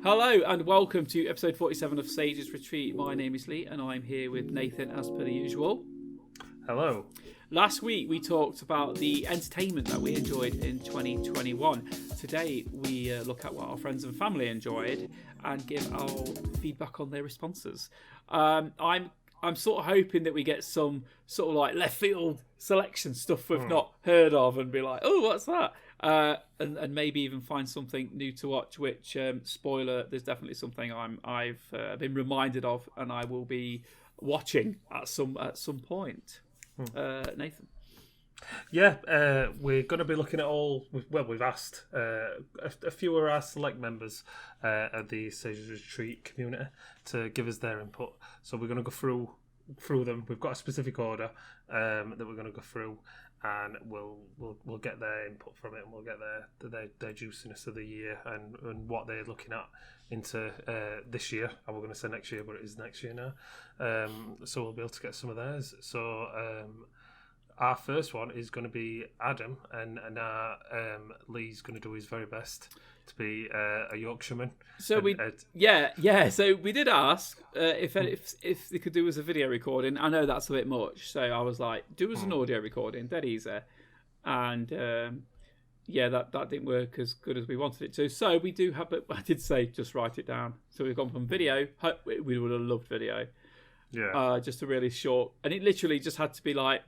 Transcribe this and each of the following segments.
Hello and welcome to episode 47 of Sage's Retreat. My name is Lee and I'm here with Nathan as per the usual. Hello. Last week we talked about the entertainment that we enjoyed in 2021. Today we look at what our friends and family enjoyed and give our feedback on their responses. I'm sort of hoping that we get some sort of like left field selection stuff we've not heard of and be like, oh, what's that? And maybe even find something new to watch, which, spoiler, there's definitely something I've been reminded of and I will be watching at some point. Nathan? Yeah, we're going to be looking at we've asked a few of our select members of the Sage's Retreat community to give us their input. So we're going to go through them. We've got a specific order that we're going to go through, and we'll get their input from it, and we'll get their juiciness of the year and what they're looking at into this year. I was going to say next year, but it is next year now. So we'll be able to get some of theirs. So our first one is going to be Adam, and Lee's going to do his very best to be a Yorkshireman. So So we did ask if they could do us a video recording. I know that's a bit much, so I was like, do us an audio recording, dead easy. And that didn't work as good as we wanted it to. So we do have, I did say just write it down. So we've gone from video. We would have loved video. Yeah. Just a really short, and it literally just had to be like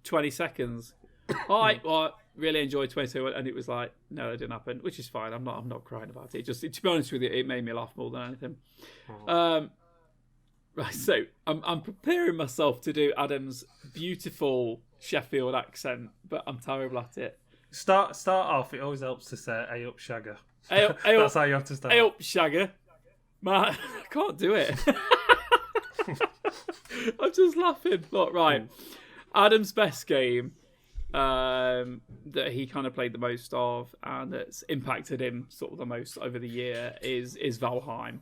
20 seconds. Hi, well, really enjoyed 22, and it was like, no, it didn't happen, which is fine. I'm not crying about it. Just to be honest with you, it made me laugh more than anything. Right, so I'm preparing myself to do Adam's beautiful Sheffield accent, but I'm terrible at it. Start off. It always helps to say "Hey up, Shagger." That's how you have to start. Hey up, Shagger. Man, I can't do it. I'm just laughing. Look, right. Adam's best game that he kind of played the most of and that's impacted him sort of the most over the year is Valheim.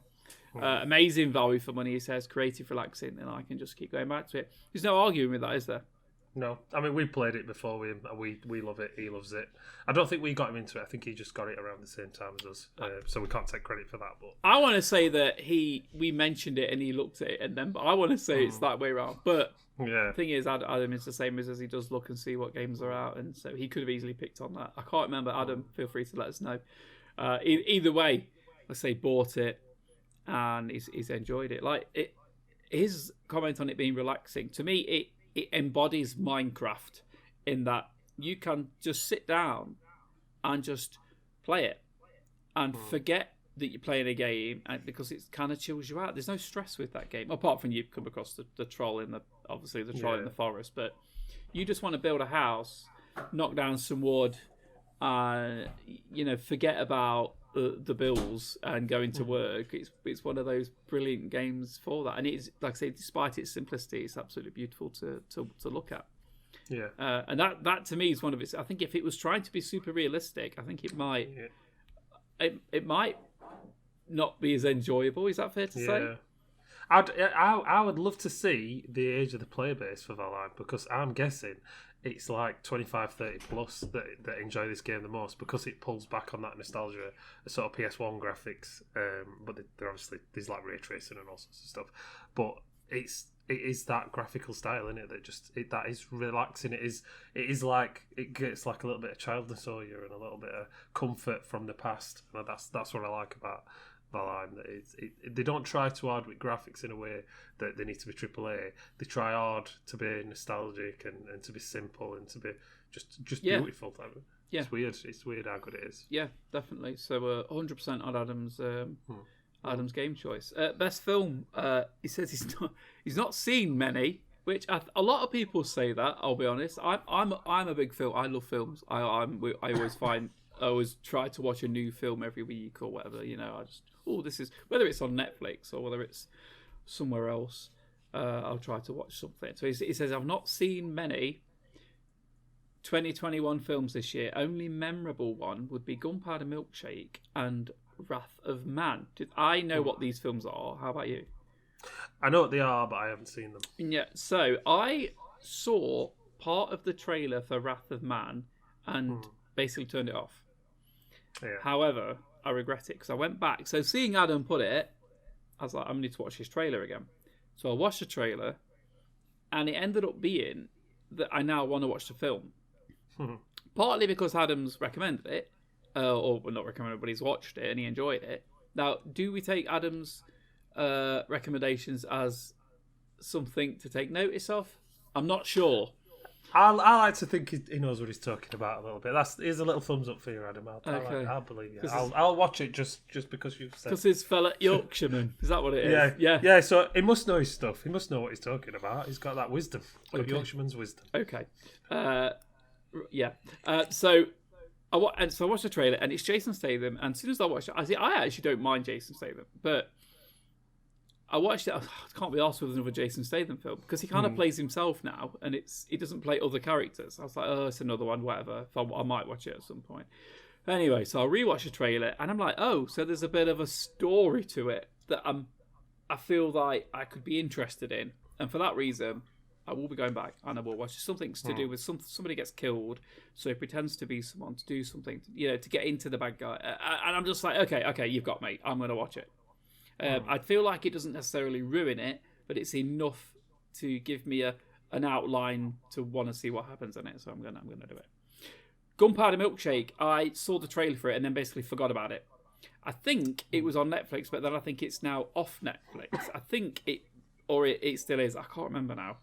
Amazing value for money, he says, creative, relaxing, and I can just keep going back to it. There's no arguing with that, is there? No, I mean, we played it before. We love it. He loves it. I don't think we got him into it. I think he just got it around the same time as us, so we can't take credit for that. But I want to say that we mentioned it and he looked at it, and then. But I want to say it's that way around. But the thing is, Adam is the same as he does look and see what games are out, and so he could have easily picked on that. I can't remember. Adam, feel free to let us know. Either way, let's say bought it and he's enjoyed it. Like his comment on it being relaxing to me, it embodies Minecraft in that you can just sit down and just play it and forget that you're playing a game, and because it kind of chills you out. There's no stress with that game, apart from you come across the troll in the forest, but you just want to build a house, knock down some wood, forget about the bills and going to work. It's one of those brilliant games for that, and it's, like I say, despite its simplicity, it's absolutely beautiful to look at. And that to me is one of its. I think if it was trying to be super realistic, I think it might it might not be as enjoyable. Is that fair to say? I would love to see the age of the player base for Valheim, because I'm guessing it's like 25, 30 plus that enjoy this game the most, because it pulls back on that nostalgia, sort of PS1 graphics. But they're obviously, there's like ray tracing and all sorts of stuff. But it is that graphical style in it that is relaxing. It is like, it gets like a little bit of childness over you and a little bit of comfort from the past. And that's what I like about Valheim. That they don't try too hard with graphics in a way that they need to be AAA. They try hard to be nostalgic and to be simple and to be just beautiful. Yeah. It's weird how good it is. Yeah, definitely. So 100% on Adam's game choice. Best film. He says he's not seen many, which a lot of people say that. I'll be honest. I'm a big film. I love films. I always try to watch a new film every week or whatever. This is, whether it's on Netflix or whether it's somewhere else, I'll try to watch something. So he says, I've not seen many 2021 films this year. Only memorable one would be Gunpowder Milkshake and Wrath of Man. I know what these films are. How about you? I know what they are, but I haven't seen them. Yeah, so I saw part of the trailer for Wrath of Man and basically turned it off. Yeah. However, I regret it because I went back. So seeing Adam put it, I was like, I need to watch his trailer again. So I watched the trailer, and it ended up being that I now want to watch the film. Partly because Adam's recommended it, or not recommended, but he's watched it and he enjoyed it. Now, do we take Adam's recommendations as something to take notice of? I'm not sure. I like to think he knows what he's talking about a little bit. Here's a little thumbs up for you, Adam. I'll believe you. I'll watch it just because you've said. Because his fella Yorkshireman, is that what it is? Yeah. So he must know his stuff. He must know what he's talking about. He's got that wisdom, Yorkshireman's wisdom. Okay. So I watched the trailer, and it's Jason Statham. And as soon as I watched it, I actually don't mind Jason Statham, but I watched it. I can't be arsed with another Jason Statham film because he kind of plays himself now, and he doesn't play other characters. I was like, oh, it's another one, whatever. I might watch it at some point. Anyway, so I rewatched the trailer, and I'm like, oh, so there's a bit of a story to it that I feel like I could be interested in, and for that reason, I will be going back and I will watch something to do with somebody gets killed, so he pretends to be someone to do something, to get into the bad guy, and I'm just like, okay, you've got me. I'm going to watch it. I feel like it doesn't necessarily ruin it, but it's enough to give me an outline to want to see what happens in it. So I'm gonna do it. Gunpowder Milkshake. I saw the trailer for it and then basically forgot about it. I think it was on Netflix, but then I think it's now off Netflix. I think it still is. I can't remember now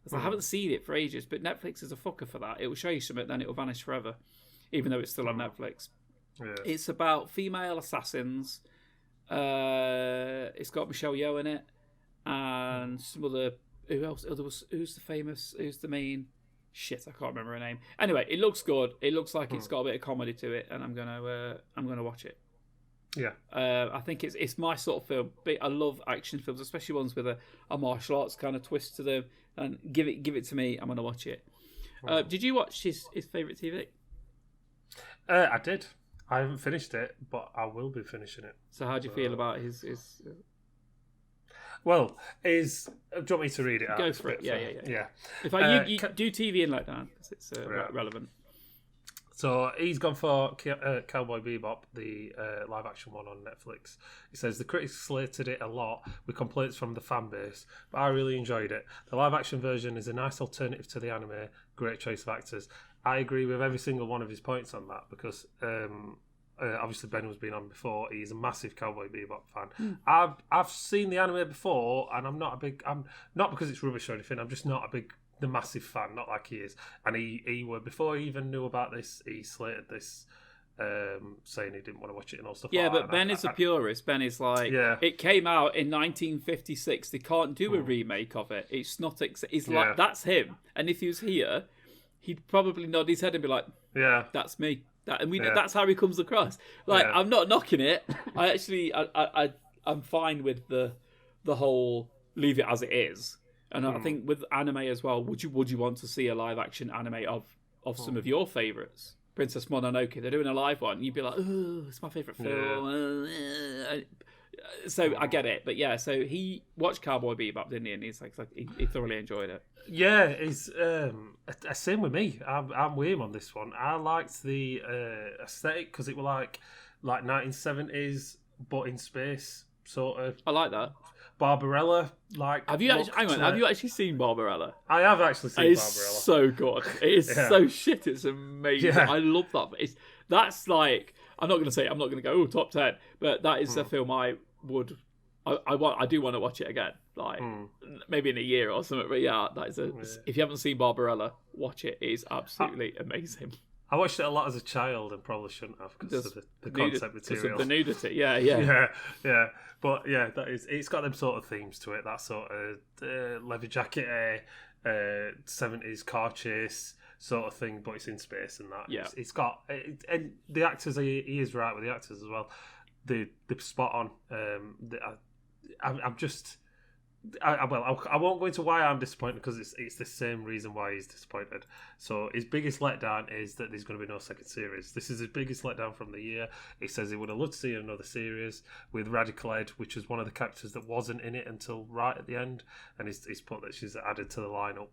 because I haven't seen it for ages. But Netflix is a fucker for that. It will show you something, then it will vanish forever, even though it's still on Netflix. Yeah. It's about female assassins. It's got Michelle Yeoh in it, and some other. Who else? Who's the main? Shit, I can't remember her name. Anyway, it looks good. It looks like it's got a bit of comedy to it, and I'm gonna watch it. Yeah. I think it's my sort of film. I love action films, especially ones with a martial arts kind of twist to them. And give it to me. I'm gonna watch it. Did you watch his favourite TV? I did. I haven't finished it, but I will be finishing it. So how do you feel about his? Well, do you want me to read it out? Go for it. Yeah. If you do TV and let down, because it's relevant. So he's gone for Cowboy Bebop, the live-action one on Netflix. He says, the critics slated it a lot with complaints from the fan base, but I really enjoyed it. The live-action version is a nice alternative to the anime, great choice of actors. I agree with every single one of his points on that because obviously Ben was being on before. He's a massive Cowboy Bebop fan. I've seen the anime before, and I'm not because it's rubbish or anything. I'm just not the massive fan, not like he is. And he were before he even knew about this, he slated this, saying he didn't want to watch it and all stuff. Yeah, like but that. Ben is a purist. Ben is like, it came out in 1956. They can't do a remake of it. It's not. It's like that's him. And if he was here, he'd probably nod his head and be like, "Yeah, that's me." That's how he comes across. Like, I'm not knocking it. I actually, I'm fine with the whole leave it as it is. And I think with anime as well, would you want to see a live action anime of some of your favourites? Princess Mononoke, they're doing a live one. You'd be like, oh, it's my favourite film. So I get it, but so he watched Cowboy Bebop, didn't he? And he's like he thoroughly enjoyed it. Yeah, it's same with me. I'm with him on this one. I liked the aesthetic because it was like 1970s, but in space, sort of. I like that. Barbarella, have you actually seen Barbarella? I have actually seen Barbarella. It's so good. It is so shit. It's amazing. Yeah. I love that. That's like, I'm not going to go top 10, but that is a film I do want to watch it again. Like maybe in a year or something. But that is if you haven't seen Barbarella, watch it. It is absolutely amazing. I watched it a lot as a child and probably shouldn't have because of the concept material. The nudity, yeah. But it's got them sort of themes to it. That sort of leather jacket, 70s car chase sort of thing, but it's in space and that. Yeah. It's got and the actors. He is right with the actors as well. They're spot on. I'm just. I won't go into why I'm disappointed because it's the same reason why he's disappointed. So his biggest letdown is that there's going to be no second series. This is his biggest letdown from the year. He says he would have loved to see another series with Radical Ed, which was one of the characters that wasn't in it until right at the end, and he's put that she's added to the lineup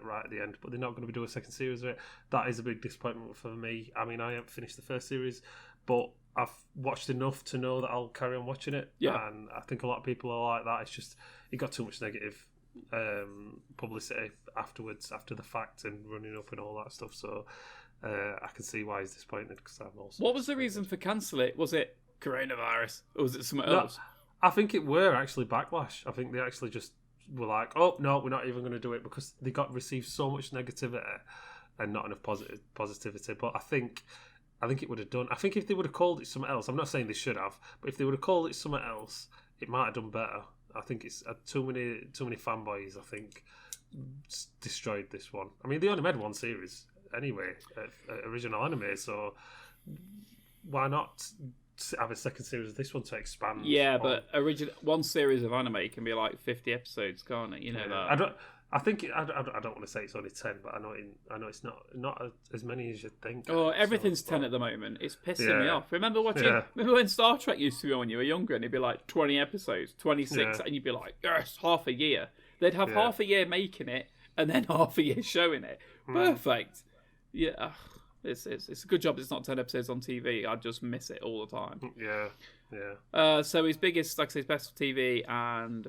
right at the end. But they're not going to be doing a second series of it. That is a big disappointment for me. I mean, I haven't finished the first series, but I've watched enough to know that I'll carry on watching it. Yeah. And I think a lot of people are like that. It's just it got too much negative publicity afterwards, after the fact, and running up and all that stuff. So I can see why he's disappointed, because I'm also. What was the reason for cancelling it? Was it coronavirus, or was it something else? I think it were actually backlash. I think they actually just were like, "Oh no, we're not even going to do it," because they received so much negativity and not enough positivity. But I think it would have done. I think if they would have called it something else, I'm not saying they should have, but if they would have called it something else, it might have done better. I think it's too many fanboys, I think, destroyed this one. I mean, they only made one series anyway, original anime, so why not have a second series of this one to expand? Yeah, but one series of anime can be like 50 episodes, can't it? You know that. I don't want to say it's only 10, but I know it's not as many as you'd think. Oh, everything's 10 at the moment. It's pissing me off. Remember when Star Trek used to be on when you were younger, and it'd be like 20 episodes, 26, and you'd be like, yes, half a year. They'd have half a year making it, and then half a year showing it. Perfect. Yeah, it's a good job it's not 10 episodes on TV. I just miss it all the time. Yeah. So his biggest, like I say, his best TV and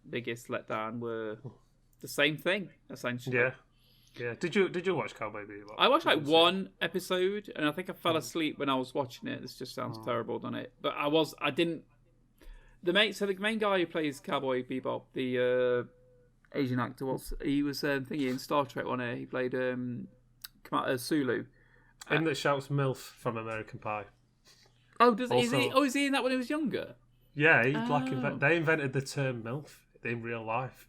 biggest letdown were the same thing, essentially. Yeah. Did you watch Cowboy Bebop? I watched like one episode, and I think I fell asleep when I was watching it. This just sounds terrible, doesn't it? But I didn't. The main guy who plays Cowboy Bebop, the Asian actor, he was thingy in Star Trek one here. He played Sulu. And that shouts MILF from American Pie. Oh, is he in that when he was younger? Yeah, they invented the term MILF in real life.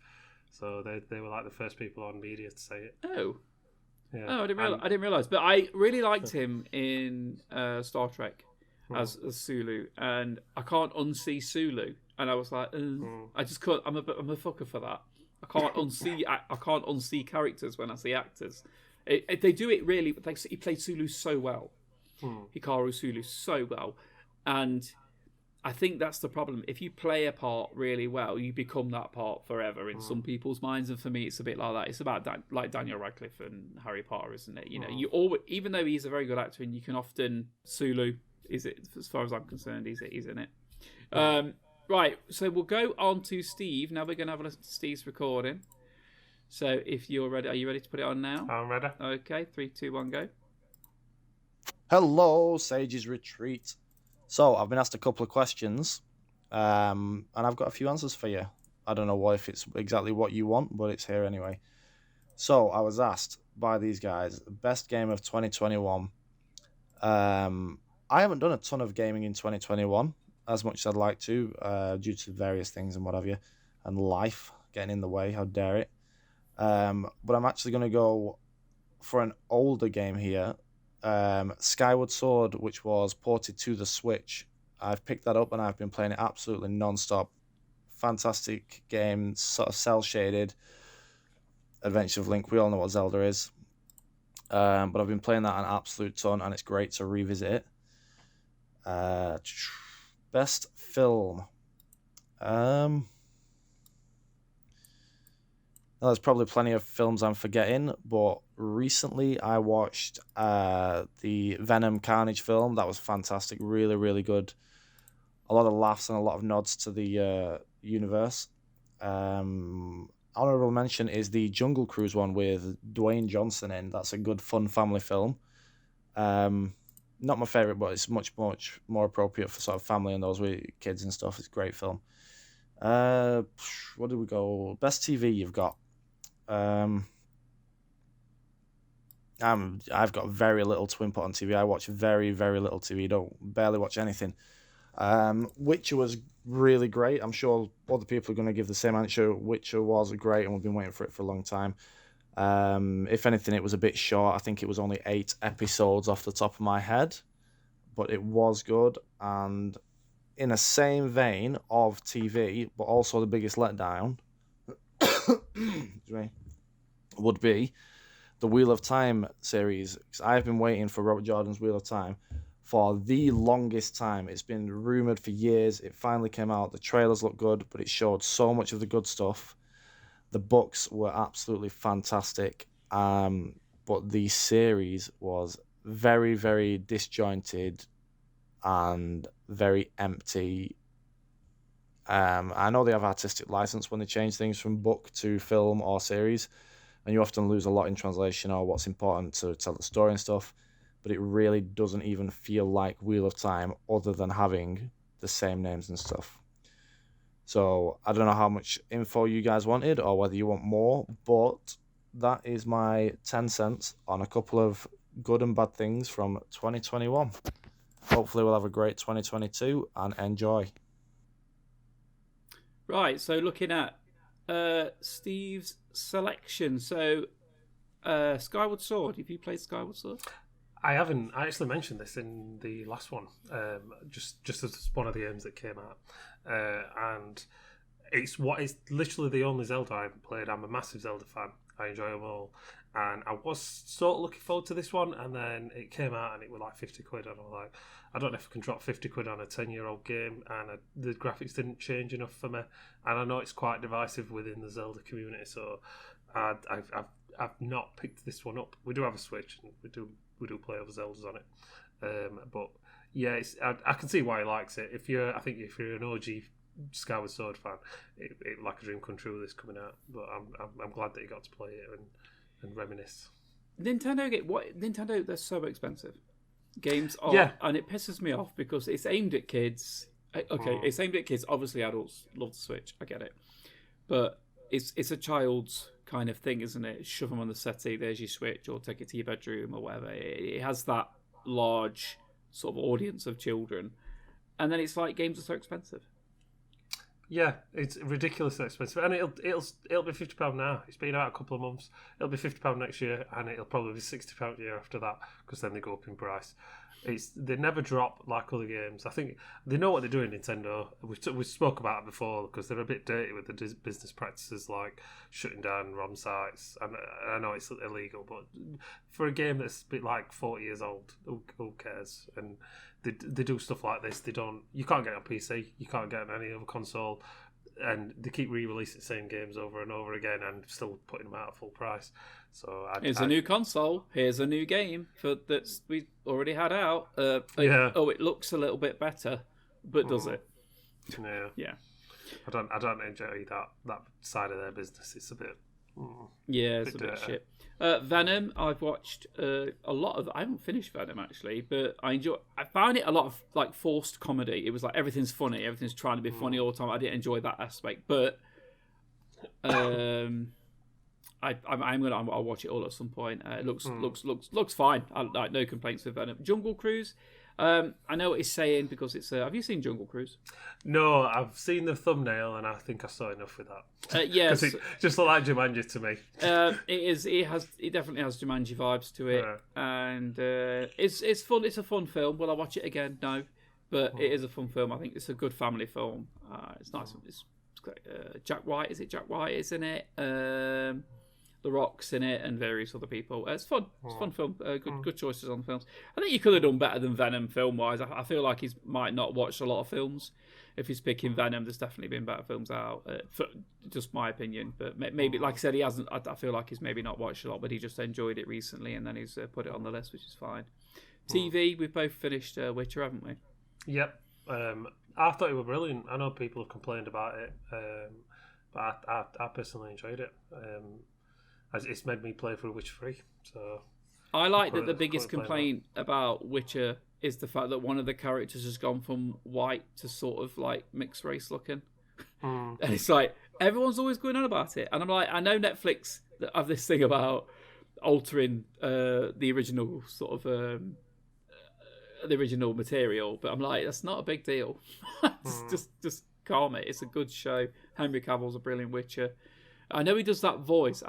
So they were like the first people on media to say it. Oh. Yeah. Oh, I didn't realise. But I really liked him in Star Trek as Sulu, and I can't unsee Sulu. And I was like, I just can't. I'm a fucker for that. I can't unsee characters when I see actors. They do it really. He played Sulu so well. Hikaru Sulu so well, and I think that's the problem. If you play a part really well, you become that part forever in some people's minds. And for me, it's a bit like that. It's about like Daniel Radcliffe and Harry Potter, isn't it? You know, you always, even though he's a very good actor, and you can often Sulu is it as far as I'm concerned, he's in it. Right, so we'll go on to Steve. Now we're going to have a listen to Steve's recording. So if you're ready, are you ready to put it on now? I'm ready. Okay, 3, 2, 1, go. Hello, Sage's Retreat. So, I've been asked a couple of questions, and I've got a few answers for you. I don't know if it's exactly what you want, but it's here anyway. So, I was asked by these guys, best game of 2021. I haven't done a ton of gaming in 2021, as much as I'd like to, due to various things and what have you, and life getting in the way, how dare it. But I'm actually going to go for an older game here. Skyward Sword, which was ported to the Switch. I've picked that up and I've been playing it absolutely non-stop. Fantastic game, sort of cel-shaded Adventure of Link. We all know what Zelda is. But I've been playing that an absolute ton, and it's great to revisit it. Best film. There's probably plenty of films I'm forgetting, but recently I watched the Venom Carnage film. That was fantastic, really, really good. A lot of laughs and a lot of nods to the universe. Honorable mention is the Jungle Cruise one with Dwayne Johnson in. That's a good, fun family film. Not my favourite, but it's much more appropriate for sort of family and those with kids and stuff. It's a great film. What did we go? Best TV you've got. I've got very little to input on TV. I watch very, very little TV. Barely watch anything. Witcher was really great. I'm sure other people are going to give the same answer. Witcher was great, and we've been waiting for it for a long time. If anything, it was a bit short. I think it was only 8 episodes off the top of my head, but it was good. And in the same vein of TV, but also the biggest letdown, would be the Wheel of Time series. I've been waiting for Robert Jordan's Wheel of Time for the longest time. It's been rumoured for years. It finally came out. The trailers look good, but it showed so much of the good stuff. The books were absolutely fantastic, but the series was very, very disjointed and very empty. I know they have artistic license when they change things from book to film or series, and you often lose a lot in translation or what's important to tell the story and stuff, but it really doesn't even feel like Wheel of Time other than having the same names and stuff. So I don't know how much info you guys wanted or whether you want more, but that is my 10 cents on a couple of good and bad things from 2021. Hopefully we'll have a great 2022 and enjoy. Right, so looking at Steve's selection. So Skyward Sword, have you played Skyward Sword? I haven't. I actually mentioned this in the last one, just as one of the games that came out. And it's literally the only Zelda I haven't played. I'm a massive Zelda fan. I enjoy them all. And I was sort of looking forward to this one, and then it came out and it was like 50 quid. And I was like, I don't know if I can drop 50 quid on a 10-year-old game, and the graphics didn't change enough for me. And I know it's quite divisive within the Zelda community, so I've not picked this one up. We do have a Switch, and we do play other Zeldas on it. But yeah, I can see why he likes it. I think if you're an OG Skyward Sword fan, it like a dream come true with this coming out. But I'm glad that you got to play it and reminisce. Nintendo, they're so expensive. Games are, yeah, and it pisses me off because it's aimed at kids. Okay, it's aimed at kids. Obviously, adults love the Switch. I get it, but it's a child's kind of thing, isn't it? Shove them on the settee. There's your Switch, or take it to your bedroom, or whatever. It has that large sort of audience of children, and then it's like games are so expensive. Yeah, it's ridiculously expensive, and it'll be £50 now. It's been out a couple of months. It'll be £50 next year, and it'll probably be £60 a year after that, because then they go up in price. They never drop like other games. I think they know what they're doing, Nintendo. We spoke about it before, because they're a bit dirty with the business practices like shutting down ROM sites. And I know it's illegal, but for a game that's a bit like 40 years old, who cares? And they do stuff like this. You can't get it on PC. You can't get it on any other console. And they keep re-releasing the same games over and over again and still putting them out at full price. So here's a new console. Here's a new game that we already had out. It looks a little bit better, but does it? Yeah. Yeah. I don't enjoy that side of their business. It's a bit. It's a bit shit. Venom, I've watched a lot of. I haven't finished Venom actually, but I found it a lot of like forced comedy. It was like everything's funny, everything's trying to be funny all the time. I didn't enjoy that aspect, but I'll watch it all at some point. It looks fine. I like no complaints with Venom. Jungle Cruise. I know what he's saying because it's. Have you seen Jungle Cruise? No, I've seen the thumbnail and I think I saw enough with that. Yes, because it just looked like Jumanji to me. It is. It definitely has Jumanji vibes to it, and it's fun. It's a fun film. Will I watch it again? No, but it is a fun film. I think it's a good family film. It's nice. It's Jack White. Is it Jack White? Is in it. The Rock's in it and various other people. It's fun. It's a fun film. Good choices on films. I think you could have done better than Venom film-wise. I feel like he might not watch a lot of films. If he's picking Venom, there's definitely been better films out. For just my opinion. But maybe, like I said, he hasn't. I feel like he's maybe not watched a lot, but he just enjoyed it recently and then he's put it on the list, which is fine. TV, we've both finished Witcher, haven't we? Yep. I thought it was brilliant. I know people have complained about it, but I personally enjoyed it. It's made me play through Witcher 3. So I like that the biggest complaint about Witcher is the fact that one of the characters has gone from white to sort of like mixed race looking. And it's like, everyone's always going on about it. And I'm like, I know Netflix have this thing about altering the original sort of the original material, but I'm like, that's not a big deal. just calm it. It's a good show. Henry Cavill's a brilliant Witcher. I know he does that voice.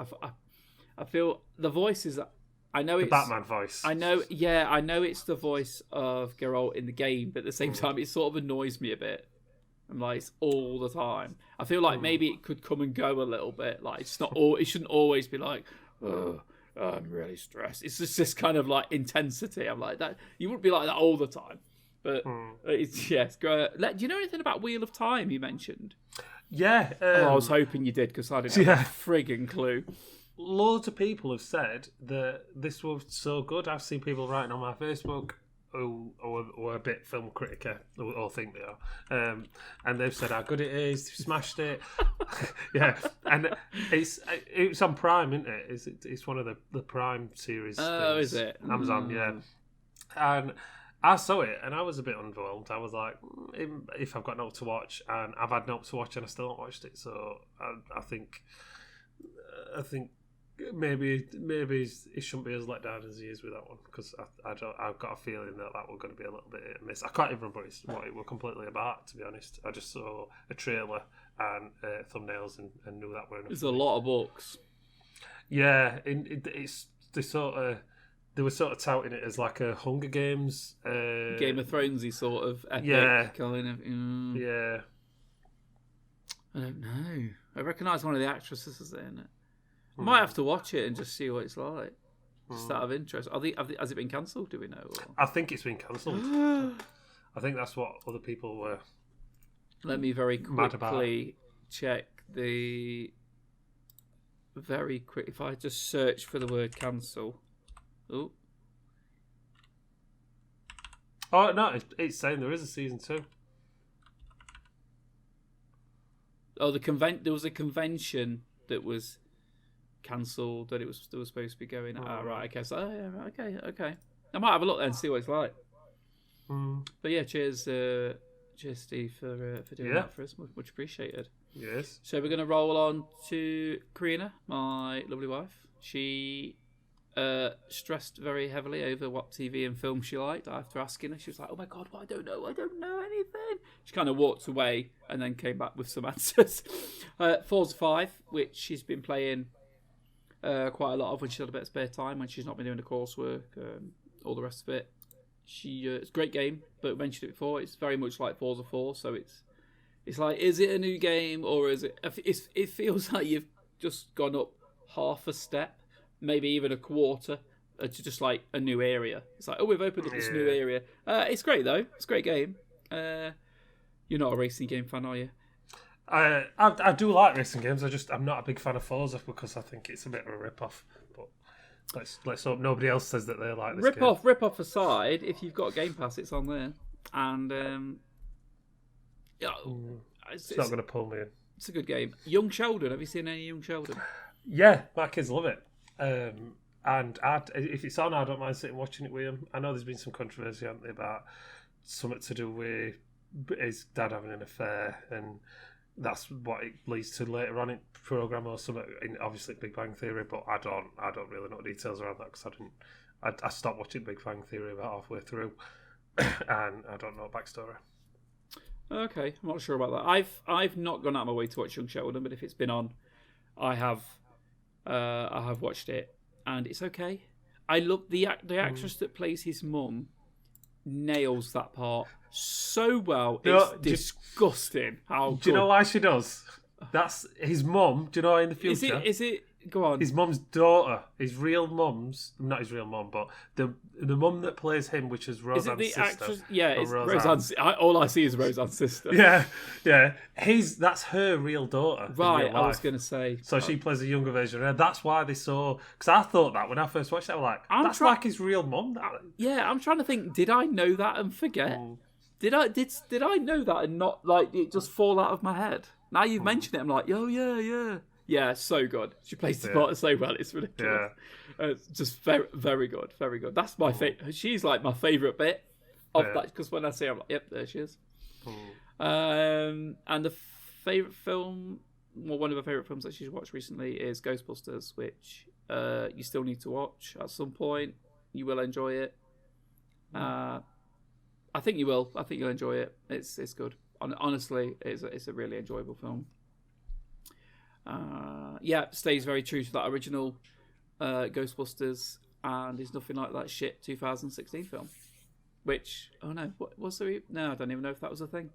I feel the voice is. I know it's the Batman voice. I know it's the voice of Geralt in the game, but at the same time, it sort of annoys me a bit. I'm like, it's all the time. I feel like maybe it could come and go a little bit. Like it's not all. It shouldn't always be like, oh, I'm really stressed. It's just this kind of like intensity. I'm like that. You wouldn't be like that all the time. But it's great. Do you know anything about Wheel of Time? You mentioned. Yeah. I was hoping you did because I didn't have a frigging clue. Loads of people have said that this was so good. I've seen people writing on my Facebook who a bit film critic, or think they are, and they've said how good it is. They've smashed it. Yeah, and it's on Prime, isn't it? It's one of the Prime series. Oh, is it? Amazon, yeah. And I saw it, and I was a bit underwhelmed. I was like, if I've got no to watch, and I've had no to watch, and I still haven't watched it, so I think maybe it shouldn't be as let down as he is with that one, because I've got a feeling that was going to be a little bit hit and miss. I can't even remember what it was completely about, to be honest. I just saw a trailer and thumbnails and knew that were enough. There's a lot of books. Yeah, they were sort of touting it as like a Hunger Games, Game of Thronesy sort of epic kind of. Yeah. I don't know. I recognise one of the actresses is in it. I might have to watch it and just see what it's like. Just out of interest. Has it been cancelled? Do we know? Or? I think it's been cancelled. I think that's what other people were. Let me very quickly check the. Very quick. If I just search for the word cancel. Oh no! It's saying there is a season 2. Oh, there was a convention that was cancelled that it was still supposed to be going. Right. Okay. So okay. I might have a look then and see what it's like. But yeah, cheers, Steve, for doing that for us. Much appreciated. Yes. So we're going to roll on to Karina, my lovely wife. She stressed very heavily over what TV and film she liked. After asking her, she was like, "Oh my god, I don't know anything." She kind of walked away and then came back with some answers. Forza 5, which she's been playing quite a lot of when she's had a bit of spare time, when she's not been doing the coursework, all the rest of it. It's a great game, but I mentioned it before. It's very much like Forza 4, so it's like, is it a new game, or is it? It feels like you've just gone up half a step, maybe even a quarter, to just like a new area. It's like, oh, we've opened up this new area. It's great though. It's a great game. You're not a racing game fan, are you? I do like racing games. I'm not a big fan of Forza because I think it's a bit of a rip-off. But let's hope nobody else says that they like this game. Rip-off aside, if you've got Game Pass, it's on there. And it's not going to pull me in. It's a good game. Young Sheldon. Have you seen any Young Sheldon? Yeah, my kids love it. And if it's on, I don't mind sitting watching it with them. I know there's been some controversy, hasn't there, about something to do with his dad having an affair, and that's what it leads to later on in the programme, or something. Obviously, Big Bang Theory, but I don't really know details around that because I stopped watching Big Bang Theory about halfway through, and I don't know backstory. Okay, I'm not sure about that. I've not gone out of my way to watch Young Sheldon, but if it's been on, I have watched it, and it's okay. I love the actress that plays his mum. Nails that part so well. It's disgusting how good. Do you know why she does? That's his mum. Do you know, in the future? Is it? Go on. His mum's daughter. His real mum's not his real mum, but the mum that plays him, which is Roseanne's sister. Actress? Yeah, it's Roseanne's. All I see is Roseanne's sister. Yeah. That's her real daughter. Right, I was going to say. So she plays a younger version of her. That's why they saw. Because I thought that when I first watched it, I was like, that's like his real mum. Yeah, I'm trying to think. Did I know that and forget? Did I know that and not like it just fall out of my head? Now you've mentioned it, I'm like, oh yeah. Yeah, so good. She plays the part so well. It's ridiculous. Yeah. It's just very, very good. Very good. That's my favorite. She's like my favorite bit of that, because when I see her, I'm like, yep, there she is. And the favorite film, well, one of her favorite films that she's watched recently is Ghostbusters, which you still need to watch at some point. You will enjoy it. I think you will. I think you'll enjoy it. It's good. Honestly, it's a really enjoyable film. Stays very true to that original Ghostbusters, and is nothing like that shit 2016 film. Which, what was there? No, I don't even know if that was a thing.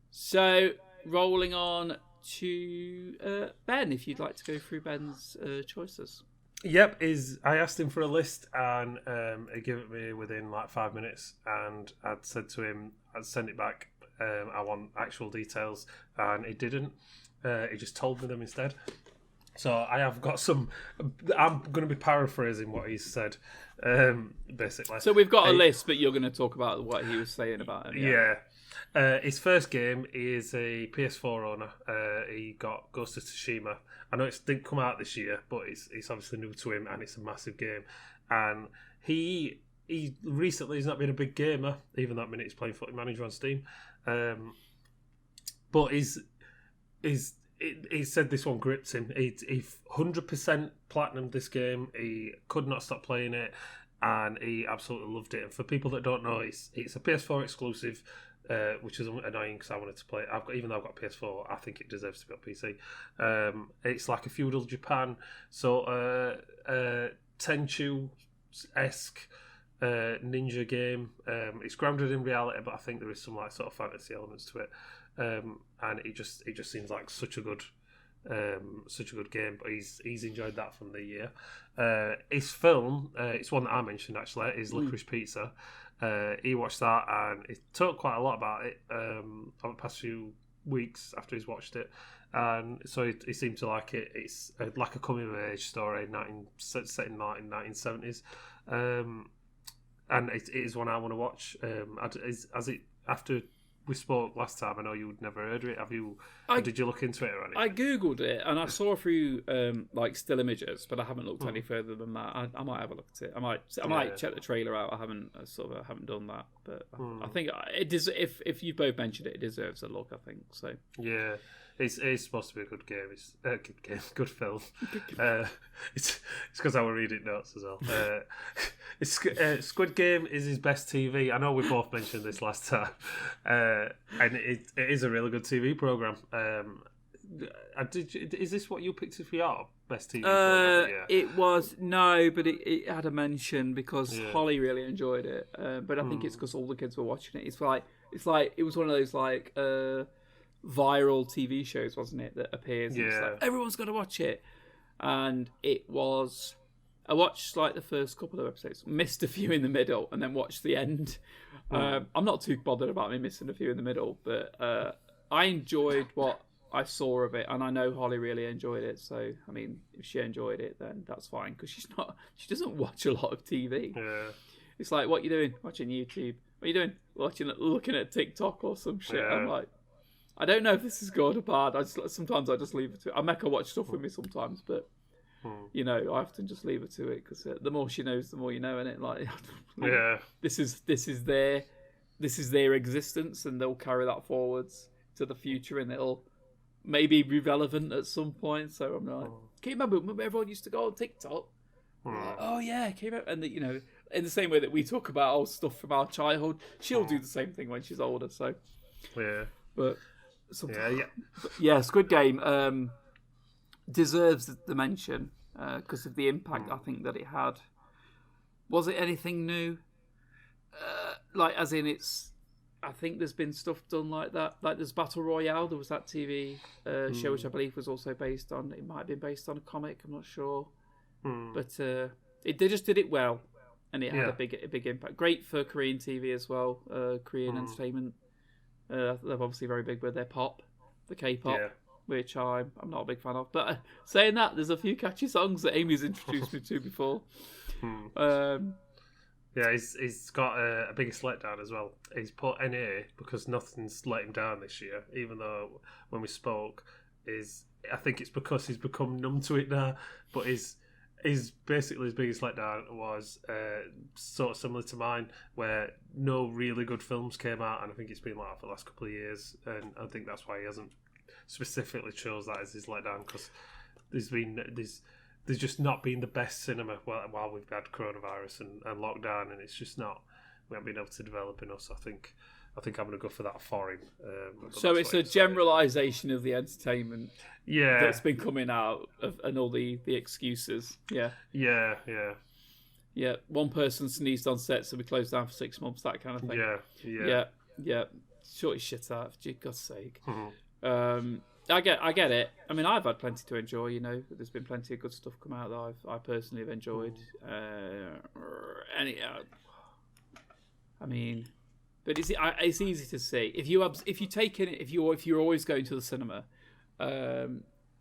So, rolling on to Ben, if you'd like to go through Ben's choices. Yep, I asked him for a list, and he gave it me within like 5 minutes, and I'd said to him I'd send it back. I want actual details, and he didn't. He just told me them instead. So I have got some. I'm going to be paraphrasing what he's said, basically. So we've got a list, but you're going to talk about what he was saying about him. Yeah. His first game is a PS4 owner. He got Ghost of Tsushima. I know it didn't come out this year, but it's obviously new to him, and it's a massive game. And he recently has not been a big gamer, even that minute he's playing Footy Manager on Steam. But he said this one gripped him. He 100% platinumed this game. He could not stop playing it, and he absolutely loved it. And for people that don't know, it's a PS4 exclusive, which is annoying because I wanted to play it. Even though I've got PS4, I think it deserves to be on PC. It's like a feudal Japan, so Tenchu-esque ninja game. It's grounded in reality, but I think there is some like sort of fantasy elements to it. And it just seems like such a good game. But he's enjoyed that from the year. His film, it's one that I mentioned actually, is Licorice Pizza. He watched that and he talked quite a lot about it over the past few weeks after he's watched it. And so he seemed to like it. It's like a coming of age story, set in 1970s. And it is one I want to watch. After we spoke last time, I know you'd never heard of it. Did you look into it or anything? I googled it and I saw a few like still images, but I haven't looked any further than that. I might have a look at it. I might check the trailer out. I haven't done that, but I think it does. If you both mentioned it, it deserves a look. I think so. Yeah. It's supposed to be a good game. It's a good game, good film. It's because I were reading notes as well. Squid Game is his best TV. I know we both mentioned this last time, and it is a really good TV program. Is this what you picked for your best TV program? Yeah. It was but it had a mention because Holly really enjoyed it. But I think it's because all the kids were watching it. It's like it was one of those like. Viral TV shows, wasn't it, that appears? Yeah. Like, everyone's got to watch it. And it was... I watched like the first couple of episodes, missed a few in the middle, and then watched the end. I'm not too bothered about me missing a few in the middle, but I enjoyed what I saw of it, and I know Holly really enjoyed it. So, I mean, if she enjoyed it, then that's fine, because she doesn't watch a lot of TV. Yeah. It's like, what are you doing? Watching YouTube. What are you doing? Looking at TikTok or some shit. Yeah. I'm like... I don't know if this is good or bad. Sometimes I just leave it to it. I make her watch stuff with me sometimes, but I often just leave her to it because the more she knows, the more you know, innit? Like, this is their existence, and they'll carry that forwards to the future, and it'll maybe be relevant at some point. So I'm like, can you remember everyone used to go on TikTok? Like, oh yeah, came out, and in the same way that we talk about old stuff from our childhood, she'll do the same thing when she's older. So but. Squid Game deserves the mention because of the impact I think that it had. Was it anything new? As in I think there's been stuff done like that. Like there's Battle Royale. There was that TV show which I believe was also based on. It might have been based on a comic. I'm not sure, but they just did it well, and it had a big impact. Great for Korean TV as well. Korean entertainment. They're obviously very big with their pop, the K-pop, which I'm not a big fan of. But saying that, there's a few catchy songs that Amy's introduced me to before. He's got a biggest letdown as well. He's put NA because nothing's let him down this year, even though when we spoke, I think it's because he's become numb to it now, but basically his biggest letdown was sort of similar to mine, where no really good films came out, and I think it's been like that for the last couple of years, and I think that's why he hasn't specifically chose that as his letdown, because there's just not been the best cinema while we've had coronavirus and lockdown, and it's just not, we haven't been able to develop enough. So I think I'm going to go for that for him. So it's a generalisation of the entertainment that's been coming out and all the excuses. Yeah. One person sneezed on set, so we closed down for 6 months, that kind of thing. Yeah. Short your shit out, for God's sake. I get it. I mean, I've had plenty to enjoy, There's been plenty of good stuff come out that I personally have enjoyed. But it's easy to see if you're always going to the cinema.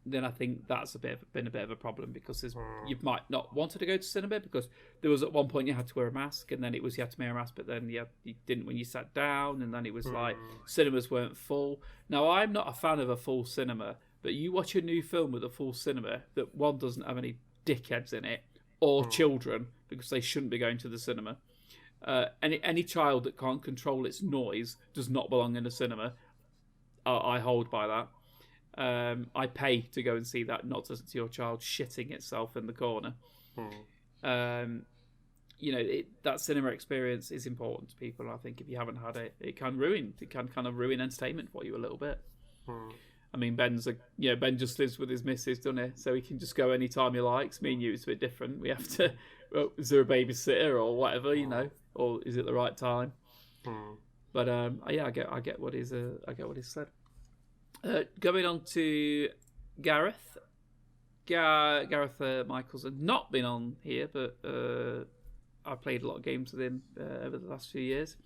then I think that's been a bit of a problem, because you might not wanted to go to cinema, because there was at one point you had to wear a mask, and then it was you had to wear a mask, but then you didn't when you sat down, and then it was like cinemas weren't full. Now, I'm not a fan of a full cinema, but you watch a new film with a full cinema that one doesn't have any dickheads in it or children, because they shouldn't be going to the cinema. Any child that can't control its noise does not belong in a cinema. I hold by that. I pay to go and see that, not to see your child shitting itself in the corner. That cinema experience is important to people. And I think if you haven't had it, it can kind of ruin entertainment for you a little bit. I mean, Ben just lives with his missus, doesn't he? So he can just go anytime he likes. Me and you, it's a bit different. We have to. Is there a babysitter or whatever? Or is it the right time? But I get what he's said. Going on to Gareth. Gareth Michaels has not been on here, but I played a lot of games with him over the last few years.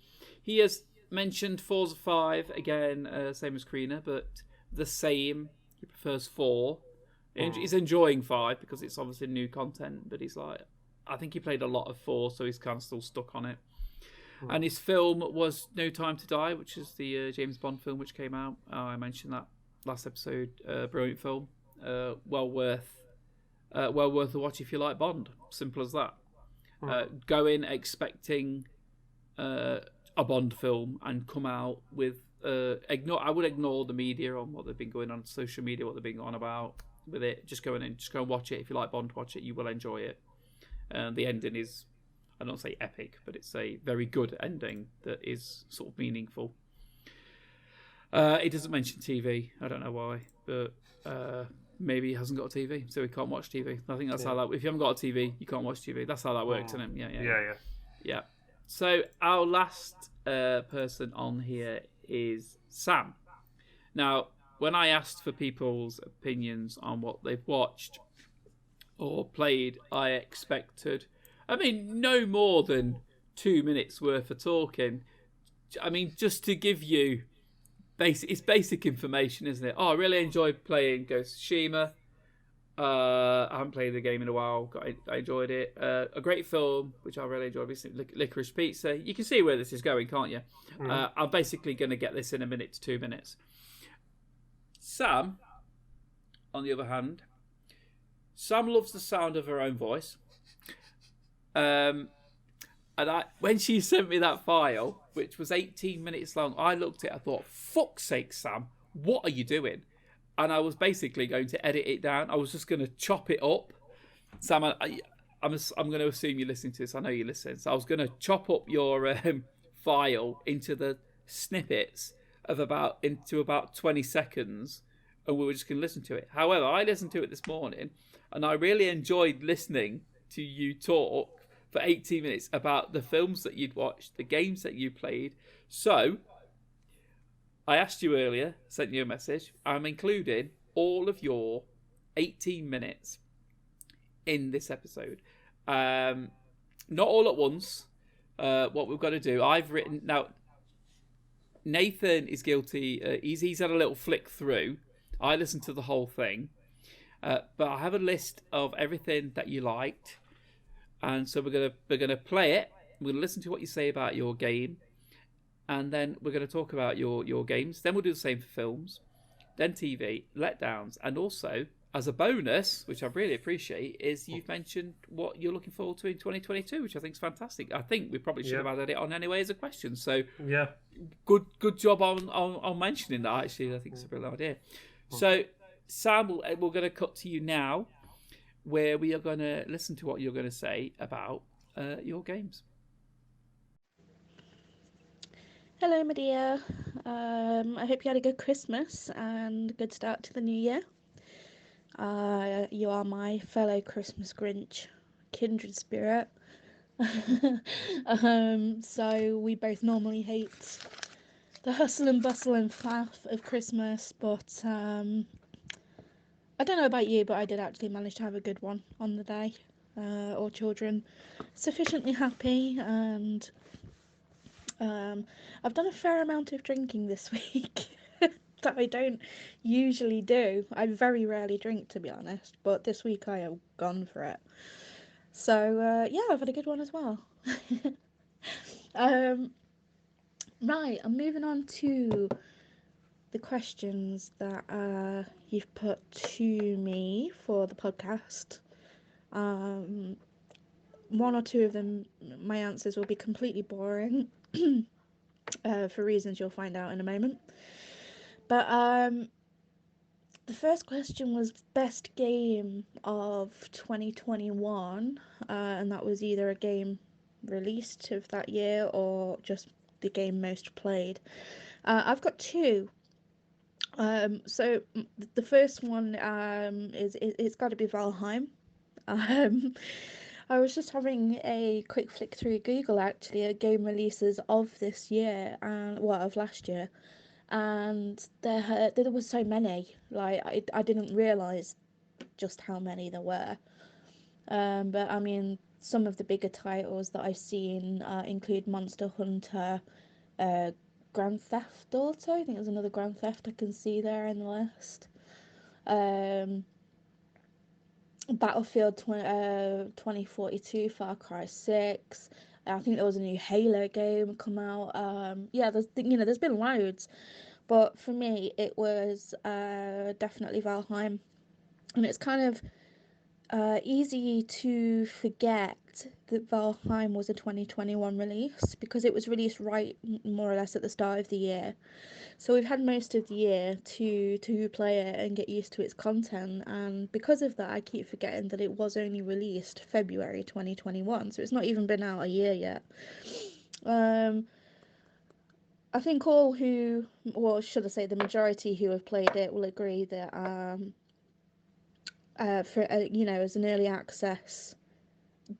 He has mentioned Forza 5 again, same as Krina, but the same. He prefers 4. He's enjoying 5 because it's obviously new content, but he's like, I think he played a lot of 4, so he's kind of still stuck on it. And his film was No Time to Die, which is the James Bond film which came out. I mentioned that last episode. Brilliant film. Well worth a watch if you like Bond. Simple as that. Go in expecting a Bond film and come out with I would ignore the media on what they've been going on social media, what they've been on about with it. Just go and watch it. If you like Bond, watch it. You will enjoy it. The ending is, I don't say epic, but it's a very good ending that is sort of meaningful. It doesn't mention TV. I don't know why, but maybe he hasn't got a TV, so he can't watch TV. I think that's how that. If you haven't got a TV, you can't watch TV. That's how that works, isn't it? Yeah. So our last person on here is Sam. Now, when I asked for people's opinions on what they've watched or played, I expected, no more than 2 minutes worth of talking. Just to give you it's basic information, isn't it? I really enjoyed playing Ghost of Tsushima. I haven't played the game in a while. I enjoyed it. A great film, which I really enjoyed recently, Licorice Pizza. You can see where this is going, can't you? I'm basically going to get this in a minute to 2 minutes. Sam, on the other hand, Sam loves the sound of her own voice. And when she sent me that file, which was 18 minutes long, I looked at it, I thought, fuck's sake, Sam, what are you doing? And I was basically going to edit it down. I was just going to chop it up. Sam, I'm going to assume you're listening to this. I know you're listening. So I was going to chop up your file into the snippets into about 20 seconds, and we were just going to listen to it. However, I listened to it this morning, and I really enjoyed listening to you talk for 18 minutes about the films that you'd watched, the games that you played. So, I asked you earlier, sent you a message. I'm including all of your 18 minutes in this episode. Not all at once. What we've got to do, I've written... Now, Nathan is guilty. He's had a little flick through. I listened to the whole thing. But I have a list of everything that you liked. And so we're gonna play it. We're gonna listen to what you say about your game, and then we're gonna talk about your games. Then we'll do the same for films, then TV, letdowns, and also as a bonus, which I really appreciate, is you've mentioned what you're looking forward to in 2022, which I think is fantastic. I think we probably should have added it on anyway as a question. So good job on mentioning that. Actually, I think it's a brilliant idea. So Sam, we're going to cut to you now, where we are going to listen to what you're going to say about your games. Hello, my dear. I hope you had a good Christmas and good start to the new year. You are my fellow Christmas Grinch, kindred spirit. So we both normally hate the hustle and bustle and faff of Christmas, but I don't know about you, but I did actually manage to have a good one on the day. All children sufficiently happy, and I've done a fair amount of drinking this week. that I don't usually do. I very rarely drink, to be honest, but this week I have gone for it. So, yeah, I've had a good one as well. Right, I'm moving on to the questions that you've put to me for the podcast. One or two of them, my answers will be completely boring for reasons you'll find out in a moment. But the first question was best game of 2021, and that was either a game released of that year or just the game most played. I've got two. So the first one it's got to be Valheim. I was just having a quick flick through Google actually at game releases of this year and of last year, and there was so many. Like I didn't realise just how many there were. But I mean, some of the bigger titles that I've seen include Monster Hunter, Grand Theft Auto. I think there's another Grand Theft I can see there in the list. Battlefield 2042, Far Cry 6. I think there was a new Halo game come out. There's been loads, but for me it was definitely Valheim, and it's kind of easy to forget that Valheim was a 2021 release because it was released right more or less at the start of the year. So we've had most of the year to play it and get used to its content, and because of that I keep forgetting that it was only released February 2021, so it's not even been out a year yet. I think the majority who have played it will agree that as an early access